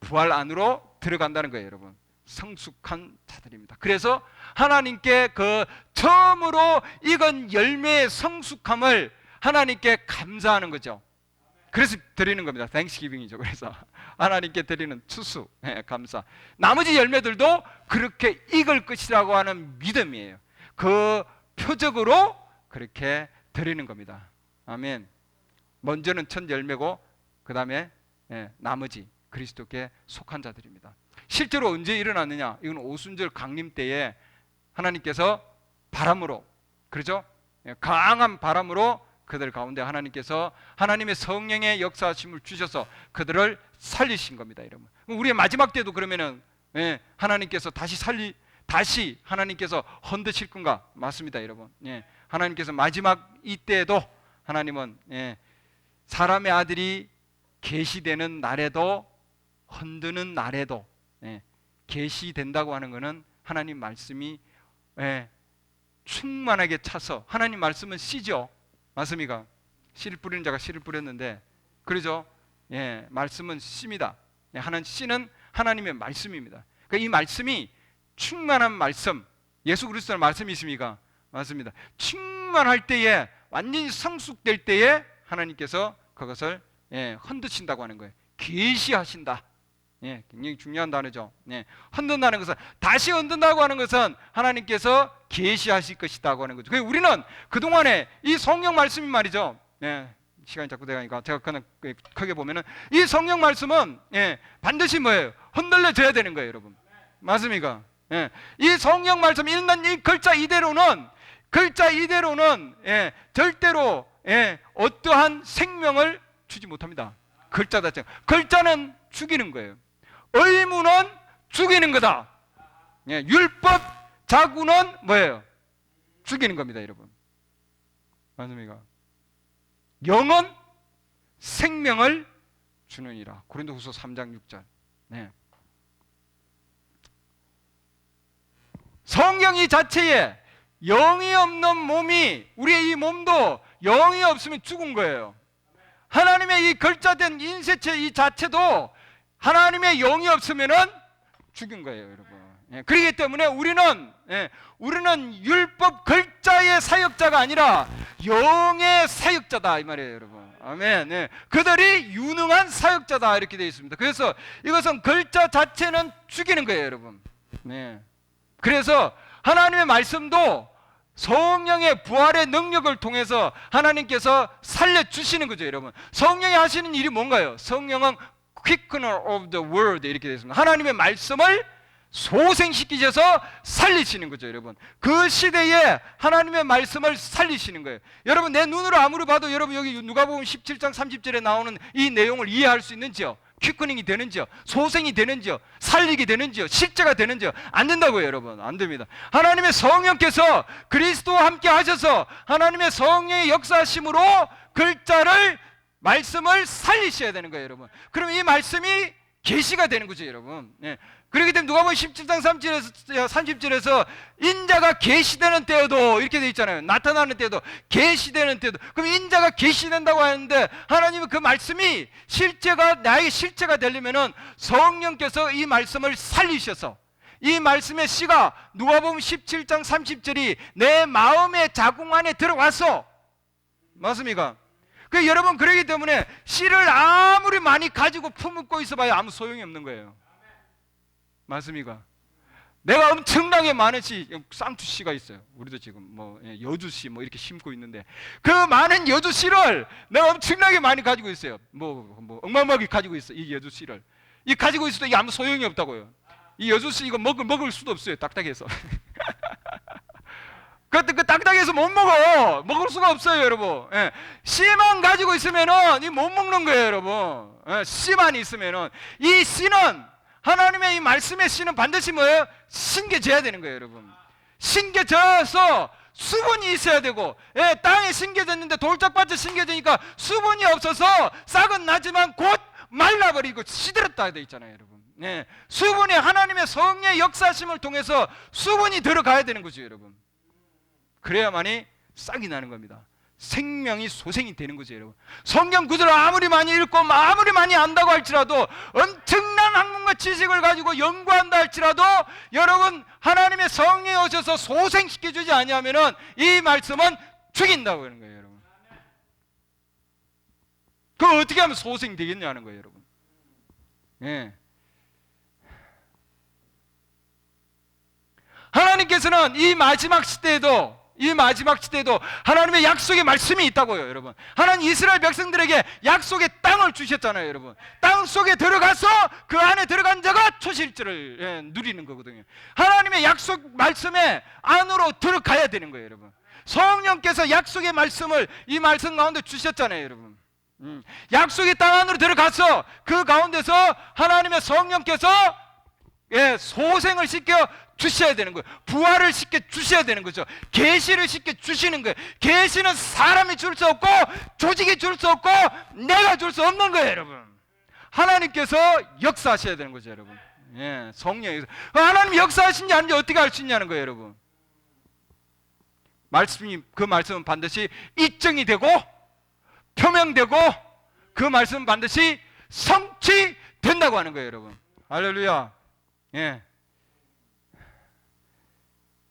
부활 안으로 들어간다는 거예요, 여러분. 성숙한 자들입니다. 그래서 하나님께 그 처음으로 익은 열매의 성숙함을 하나님께 감사하는 거죠. 그래서 드리는 겁니다. 땡스기빙이죠. 그래서 하나님께 드리는 추수, 감사. 나머지 열매들도 그렇게 익을 것이라고 하는 믿음이에요. 그 표적으로 그렇게 드리는 겁니다. 아멘. 먼저는 첫 열매고 그 다음에 나머지 그리스도께 속한 자들입니다. 실제로 언제 일어났느냐? 이건 오순절 강림 때에 하나님께서 바람으로, 그렇죠? 강한 바람으로 그들 가운데 하나님께서 하나님의 성령의 역사하심을 주셔서 그들을 살리신 겁니다, 여러분. 우리의 마지막 때도 그러면은 하나님께서 다시 하나님께서 흔드실 건가? 맞습니다, 여러분. 하나님께서 마지막 이때에도 하나님은 사람의 아들이 계시되는 날에도 흔드는 날에도 계시된다고 하는 것은 하나님 말씀이 충만하게 차서, 하나님 말씀은 씨죠. 맞습니까? 씨를 뿌리는 자가 씨를 뿌렸는데, 그러죠? 말씀은 씨입니다. 씨는 하나님의 말씀입니다. 그러니까 이 말씀이 충만한 말씀, 예수 그리스도의 말씀이 있습니까? 맞습니다. 충만할 때에, 완전히 성숙될 때에 하나님께서 그것을 흔드신다고 하는 거예요. 계시하신다. 굉장히 중요한 단어죠. 흔든다는 것은, 다시 흔든다고 하는 것은 하나님께서 계시하실 것이라고 하는 거죠. 우리는 그동안에 이 성경 말씀이 말이죠. 시간이 자꾸 돼가니까 제가 그냥 크게 보면은 이 성경 말씀은 반드시 뭐예요? 흔들려져야 되는 거예요, 여러분. 맞습니까? 이 성경 말씀 읽는 이 글자 이대로는 절대로 어떠한 생명을 주지 못합니다. 글자 자체. 글자는 죽이는 거예요. 의무는 죽이는 거다. 율법 자구는 뭐예요? 죽이는 겁니다, 여러분. 맞습니까? 영은 생명을 주느니라. 고린도후서 3장 6절. 성경 이 자체에 영이 없는 몸이, 우리의 이 몸도 영이 없으면 죽은 거예요. 하나님의 이 글자된 인쇄체 이 자체도 하나님의 영이 없으면은 죽은 거예요, 여러분. 그렇기 때문에 우리는 율법 글자의 사역자가 아니라 영의 사역자다, 이 말이에요, 여러분. 아멘. 그들이 유능한 사역자다, 이렇게 되어 있습니다. 그래서 이것은 글자 자체는 죽이는 거예요, 여러분. 그래서 하나님의 말씀도 성령의 부활의 능력을 통해서 하나님께서 살려주시는 거죠, 여러분. 성령이 하시는 일이 뭔가요? 성령은 quickener of the word 이렇게 되어 있습니다. 하나님의 말씀을 소생시키셔서 살리시는 거죠, 여러분. 그 시대에 하나님의 말씀을 살리시는 거예요. 여러분, 내 눈으로 아무리 봐도 여러분 여기 누가복음 17장 30절에 나오는 이 내용을 이해할 수 있는지요? 퀴커닝이 되는지요? 소생이 되는지요? 살리게 되는지요? 실제가 되는지요? 안 된다고요, 여러분. 안 됩니다. 하나님의 성령께서 그리스도와 함께 하셔서 하나님의 성령의 역사하심으로 글자를, 말씀을 살리셔야 되는 거예요, 여러분. 그럼 이 말씀이 계시가 되는 거죠, 여러분. 그렇기 때문에 누가복음 17장 30절에서 인자가 계시되는 때에도 이렇게 돼 있잖아요. 나타나는 때에도, 계시되는 때에도. 그럼 인자가 계시된다고 하는데 하나님은 그 말씀이 나에게 실제가 되려면은 성령께서 이 말씀을 살리셔서, 이 말씀의 씨가 누가복음 17장 30절이 내 마음의 자궁 안에 들어와서, 맞습니까? 여러분, 그렇기 때문에 씨를 아무리 많이 가지고 품고 있어봐야 아무 소용이 없는 거예요. 맞습니까? 내가 엄청나게 많은 씨, 쌍투 씨가 있어요. 우리도 지금 여주 씨 이렇게 심고 있는데 그 많은 여주 씨를 내가 엄청나게 많이 가지고 있어요. 어마어마하게 가지고 있어, 이 여주 씨를. 이 가지고 있어도 이게 아무 소용이 없다고요. 이 여주씨 이거 먹을 수도 없어요. 딱딱해서. 그 딱딱해서 못 먹을 수가 없어요, 여러분. 예. 씨만 가지고 있으면은 이 못 먹는 거예요, 여러분. 예. 씨만 있으면은 이 씨는 하나님의 이 말씀의 씨는 반드시 뭐예요? 신겨져야 되는 거예요, 여러분. 신겨져서 수분이 있어야 되고, 예, 땅에 신겨졌는데 돌짝밭에 신겨지니까 수분이 없어서 싹은 나지만 곧 말라버리고 시들었다 돼 있잖아요, 여러분. 예, 수분이 하나님의 성령의 역사심을 통해서 수분이 들어가야 되는 거죠, 여러분. 그래야만이 싹이 나는 겁니다. 생명이 소생이 되는 거죠, 여러분. 성경 구절을 아무리 많이 읽고 아무리 많이 안다고 할지라도, 엄청난 학문과 지식을 가지고 연구한다 할지라도, 여러분 하나님의 성령이 오셔서 소생시켜주지 아니하면은 이 말씀은 죽인다고 하는 거예요, 여러분. 그거 어떻게 하면 소생되겠냐는 거예요, 여러분. 예. 하나님께서는 이 마지막 시대에도 하나님의 약속의 말씀이 있다고요, 여러분. 하나님 이스라엘 백성들에게 약속의 땅을 주셨잖아요, 여러분. 땅 속에 들어가서 그 안에 들어간 자가 초실절을 누리는 거거든요. 하나님의 약속 말씀에 안으로 들어가야 되는 거예요, 여러분. 성령께서 약속의 말씀을 이 말씀 가운데 주셨잖아요, 여러분. 약속의 땅 안으로 들어가서 그 가운데서 하나님의 성령께서 소생을 시켜 주셔야 되는 거예요. 부활을 시켜 주셔야 되는 거죠. 계시를 시켜 주시는 거예요. 계시는 사람이 줄 수 없고 조직이 줄 수 없고 내가 줄 수 없는 거예요, 여러분. 하나님께서 역사하셔야 되는 거죠, 여러분. 예, 성령이 하나님 역사하신지 아닌지 어떻게 알 수 있냐는 거예요, 여러분. 그 말씀은 반드시 입증이 되고 표명되고 그 말씀은 반드시 성취된다고 하는 거예요, 여러분. 할렐루야. 예.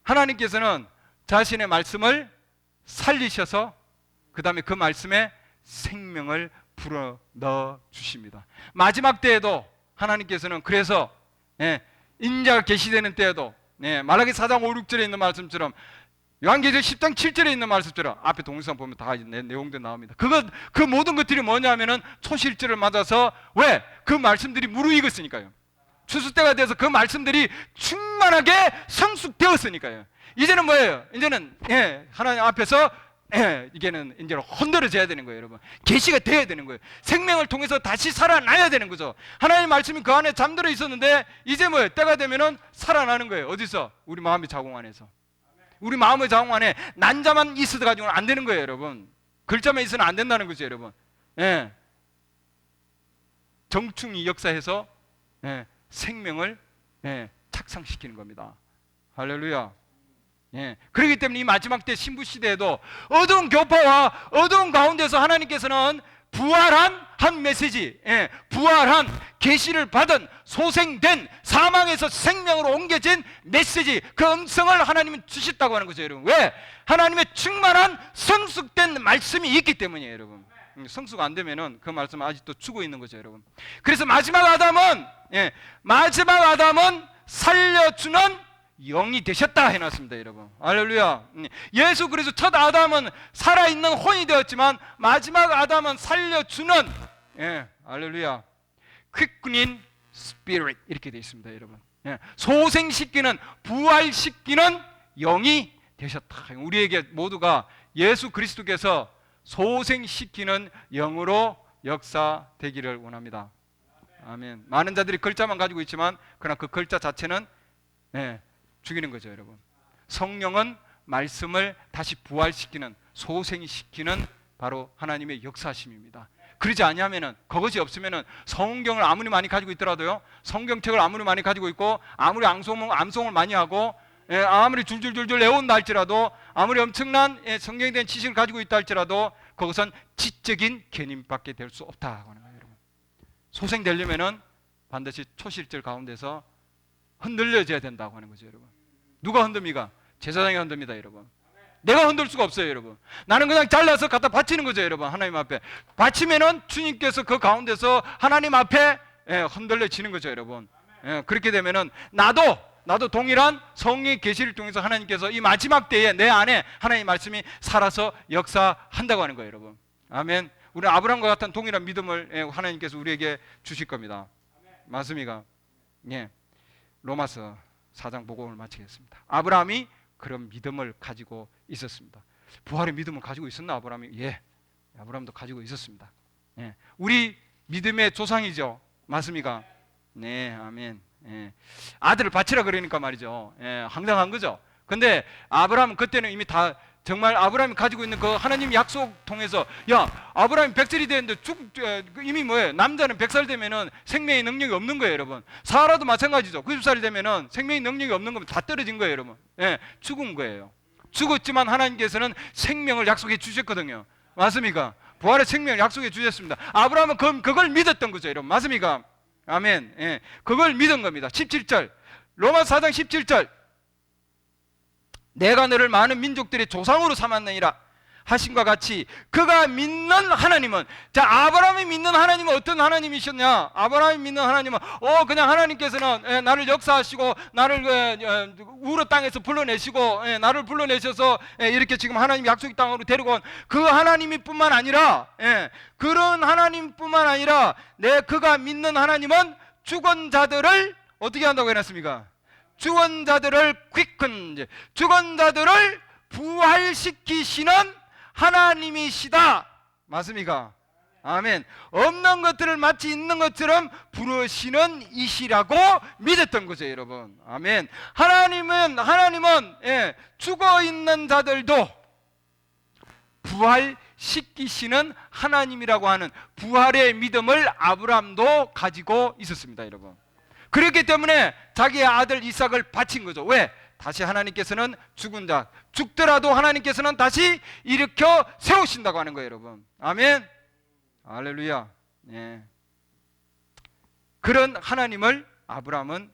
하나님께서는 자신의 말씀을 살리셔서 그 다음에 그 말씀에 생명을 불어넣어 주십니다. 마지막 때에도 하나님께서는 그래서 인자가 계시되는 때에도 말라기 4장 5, 6절에 있는 말씀처럼 요한계시록 10장 7절에 있는 말씀처럼 앞에 동영상 보면 다 내용들 나옵니다. 그 모든 것들이 뭐냐면은 초실절을 맞아서 왜? 그 말씀들이 무르익었으니까요. 추수 때가 돼서 그 말씀들이 충만하게 성숙되었으니까요. 이제는 뭐예요? 이제는 하나님 앞에서 이게는 이제 흔들어져야 되는 거예요, 여러분. 계시가 돼야 되는 거예요. 생명을 통해서 다시 살아나야 되는 거죠. 하나님의 말씀이 그 안에 잠들어 있었는데 이제 뭐예요? 때가 되면은 살아나는 거예요. 어디서? 우리 마음의 자궁 안에서. 우리 마음의 자궁 안에 난자만 있어도 가지고는 안 되는 거예요, 여러분. 글자만 있어는 안 된다는 거죠, 여러분. 정충이 역사해서 생명을 착상시키는 겁니다. 할렐루야. 그렇기 때문에 이 마지막 때 신부 시대에도 어두운 교파와 어두운 가운데서 하나님께서는 부활한 한 메시지, 부활한 계시를 받은 소생된 사망에서 생명으로 옮겨진 메시지, 그 음성을 하나님은 주셨다고 하는 거죠, 여러분. 왜? 하나님의 충만한 성숙된 말씀이 있기 때문이에요, 여러분. 성숙 안 되면은 그 말씀은 아직도 죽어 있는 거죠, 여러분. 그래서 마지막 아담은 살려주는 영이 되셨다 해놨습니다, 여러분. 할렐루야. 예수 그리스도 첫 아담은 살아있는 혼이 되었지만 마지막 아담은 살려주는 할렐루야, quickening spirit 이렇게 되어 있습니다, 여러분. 소생시키는, 부활시키는 영이 되셨다. 우리에게 모두가 예수 그리스도께서 소생시키는 영으로 역사되기를 원합니다. 아멘. 많은 자들이 글자만 가지고 있지만 그러나 그 글자 자체는 죽이는 거죠, 여러분. 성령은 말씀을 다시 부활시키는, 소생시키는 바로 하나님의 역사심입니다. 그러지 아니하면은, 그것이 없으면은 성경을 아무리 많이 가지고 있더라도요, 성경책을 아무리 많이 가지고 있고 아무리 암송을 많이 하고 아무리 줄줄줄줄 외운다 할지라도, 아무리 엄청난 성경에 대한 지식을 가지고 있다 할지라도 그것은 지적인 개념밖에 될 수 없다고 하는 거예요, 여러분. 소생되려면은 반드시 초실절 가운데서 흔들려져야 된다고 하는 거죠, 여러분. 누가 흔듭니까? 제사장이 흔듭니다, 여러분. 내가 흔들 수가 없어요, 여러분. 나는 그냥 잘라서 갖다 바치는 거죠, 여러분. 하나님 앞에 바치면은 주님께서 그 가운데서 하나님 앞에 흔들려지는 거죠, 여러분. 그렇게 되면은 나도 동일한 성령의 계시를 통해서 하나님께서 이 마지막 때에 내 안에 하나님의 말씀이 살아서 역사한다고 하는 거예요, 여러분. 아멘. 우리는 아브라함과 같은 동일한 믿음을 하나님께서 우리에게 주실 겁니다. 맞습니까? 로마서 4장 복음을 마치겠습니다. 아브라함이 그런 믿음을 가지고 있었습니다. 부활의 믿음을 가지고 있었나 아브라함이? 예, 아브라함도 가지고 있었습니다. 예, 우리 믿음의 조상이죠. 맞습니까? 네, 아멘. 예, 아들을 바치라 그러니까 말이죠. 예, 황당한 거죠. 근데 아브라함은 그때는 이미 다 정말 아브라함이 가지고 있는 그 하나님 약속 통해서, 야, 아브라함이 100살이 되는데 이미 뭐예요? 남자는 100살 되면은 생명의 능력이 없는 거예요, 여러분. 사라도 마찬가지죠. 90살이 되면은 생명의 능력이 없는 거면 다 떨어진 거예요, 여러분. 예, 죽은 거예요. 죽었지만 하나님께서는 생명을 약속해 주셨거든요. 맞습니까? 부활의 생명을 약속해 주셨습니다. 아브라함은 그걸 믿었던 거죠, 여러분. 맞습니까? 아멘. 예, 그걸 믿은 겁니다. 17절, 로마서 4장 17절, 내가 너를 많은 민족들의 조상으로 삼았느니라 하신과 같이 그가 믿는 하나님은, 자, 아브라함이 믿는 하나님은 어떤 하나님이셨냐? 아브라함이 믿는 하나님은 그냥 하나님께서는 나를 역사하시고 나를 우르 땅에서 불러내시고 나를 불러내셔서 이렇게 지금 하나님 약속의 땅으로 데리고 온 그 하나님이 뿐만 아니라, 그런 하나님뿐만 아니라 그가 믿는 하나님은 죽은 자들을 어떻게 한다고 해놨습니까? 죽은 자들을 죽은 자들을 부활시키시는 하나님이시다. 맞습니까? 아멘. 없는 것들을 마치 있는 것처럼 부르시는 이시라고 믿었던 거죠, 여러분. 아멘. 하나님은 죽어 있는 자들도 부활시키시는 하나님이라고 하는 부활의 믿음을 아브라함도 가지고 있었습니다, 여러분. 그렇기 때문에 자기의 아들 이삭을 바친 거죠. 왜? 다시 하나님께서는 죽은 자, 죽더라도 하나님께서는 다시 일으켜 세우신다고 하는 거예요, 여러분. 아멘. 할렐루야. 예. 그런 하나님을 아브라함은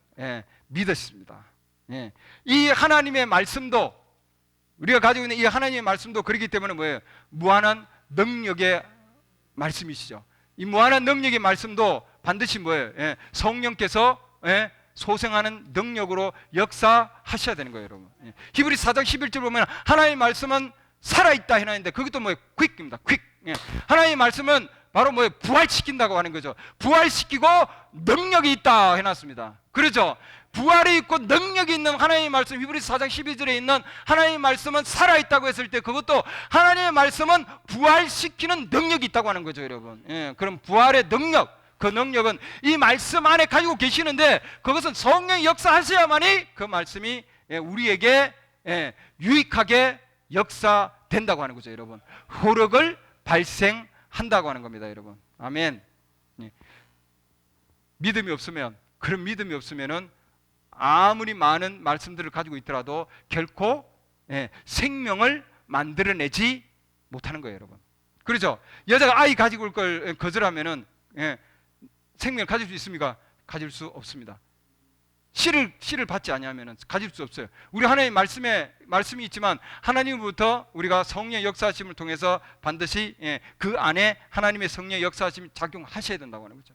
믿었습니다. 예. 이 하나님의 말씀도, 우리가 가지고 있는 이 하나님의 말씀도 그렇기 때문에 뭐예요? 무한한 능력의 말씀이시죠. 이 무한한 능력의 말씀도 반드시 뭐예요? 성령께서 소생하는 능력으로 역사하셔야 되는 거예요, 여러분. 히브리서 4장 11절 보면 하나님의 말씀은 살아있다 해놨는데 그것도 뭐예요? 퀵입니다. 퀵. 하나님의 말씀은 바로 뭐예요? 부활시킨다고 하는 거죠. 부활시키고 능력이 있다 해놨습니다. 그렇죠? 부활이 있고 능력이 있는 하나님의 말씀, 히브리서 4장 12절에 있는 하나님의 말씀은 살아있다고 했을 때 그것도 하나님의 말씀은 부활시키는 능력이 있다고 하는 거죠, 여러분. 그럼 부활의 능력, 그 능력은 이 말씀 안에 가지고 계시는데 그것은 성령이 역사하셔야만이 그 말씀이 우리에게 유익하게 역사된다고 하는 거죠, 여러분. 효력을 발생한다고 하는 겁니다, 여러분. 아멘. 믿음이 없으면, 그런 믿음이 없으면은 아무리 많은 말씀들을 가지고 있더라도 결코 생명을 만들어내지 못하는 거예요, 여러분. 그렇죠? 여자가 아이 가지고 올 걸 거절하면은 생명을 가질 수 있습니까? 가질 수 없습니다. 씨를 받지 아니하면 가질 수 없어요. 우리 하나님의 말씀이 있지만 하나님으로부터 우리가 성령의 역사하심을 통해서 반드시 그 안에 하나님의 성령의 역사하심이 작용하셔야 된다고 하는 거죠.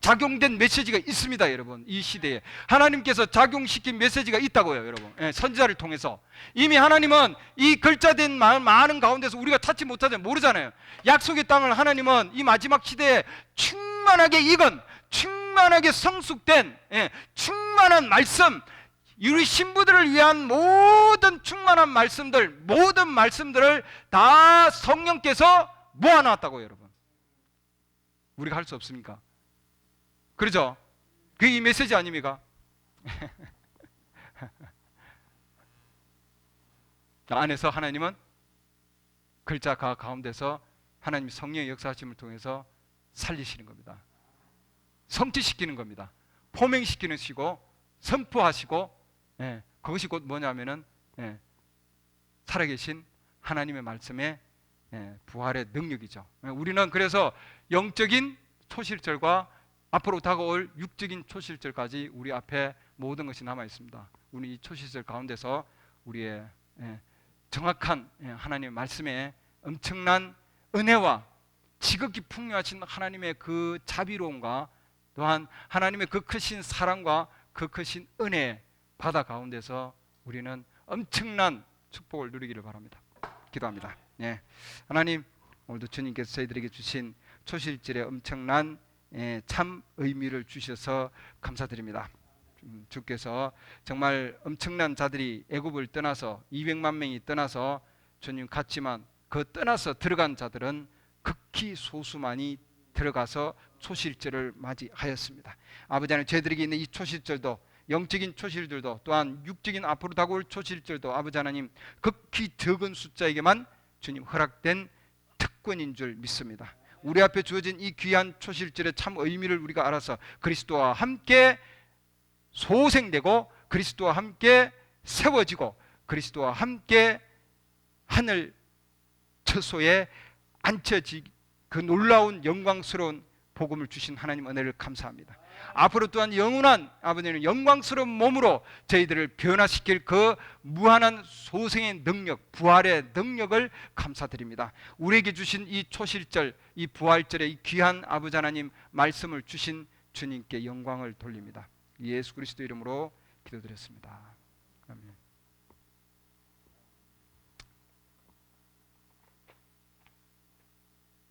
작용된 메시지가 있습니다, 여러분. 이 시대에 하나님께서 작용시킨 메시지가 있다고요, 여러분. 선지자를 통해서 이미 하나님은 이 글자된 많은 가운데서 우리가 찾지 못하잖아요. 모르잖아요. 약속의 땅을 하나님은 이 마지막 시대에 충만하게 익은, 충만하게 성숙된 충만한 말씀, 우리 신부들을 위한 모든 충만한 말씀들, 모든 말씀들을 다 성령께서 모아놨다고요, 여러분. 우리가 할 수 없습니까? 그렇죠? 그게 이 메시지 아닙니까? 안에서 하나님은 글자 가운데서 하나님 성령의 역사하심을 통해서 살리시는 겁니다. 성취시키는 겁니다. 포명시키는 시고 선포하시고, 그것이 곧 뭐냐면은 살아계신 하나님의 말씀의 부활의 능력이죠. 우리는 그래서 영적인 초실절과 앞으로 다가올 육적인 초실절까지 우리 앞에 모든 것이 남아 있습니다. 우리 이 초실절 가운데서 우리의 정확한 하나님의 말씀에 엄청난 은혜와 지극히 풍요하신 하나님의 그 자비로움과 또한 하나님의 그 크신 사랑과 그 크신 은혜 바다 가운데서 우리는 엄청난 축복을 누리기를 바랍니다. 기도합니다. 하나님, 오늘도 주님께서 저희들에게 주신 초실절의 엄청난 참 의미를 주셔서 감사드립니다. 주께서 정말 엄청난 자들이 애굽을 떠나서 200만 명이 떠나서 주님 갔지만 그 떠나서 들어간 자들은 극히 소수만이 들어가서 초실절을 맞이하였습니다. 아버지 하나님, 저희들에게 있는 이 초실절도, 영적인 초실절도, 또한 육적인 앞으로 다가올 초실절도 아버지 하나님 극히 적은 숫자에게만 주님 허락된 특권인 줄 믿습니다. 우리 앞에 주어진 이 귀한 초실절의 참 의미를 우리가 알아서 그리스도와 함께 소생되고 그리스도와 함께 세워지고 그리스도와 함께 하늘 처소에 앉혀지 그 놀라운 영광스러운 복음을 주신 하나님 은혜를 감사합니다. 앞으로 또한 영원한 아버지는 영광스러운 몸으로 저희들을 변화시킬 그 무한한 소생의 능력, 부활의 능력을 감사드립니다. 우리에게 주신 이 초실절, 이 부활절의 이 귀한 아버지 하나님 말씀을 주신 주님께 영광을 돌립니다. 예수 그리스도 이름으로 기도드렸습니다.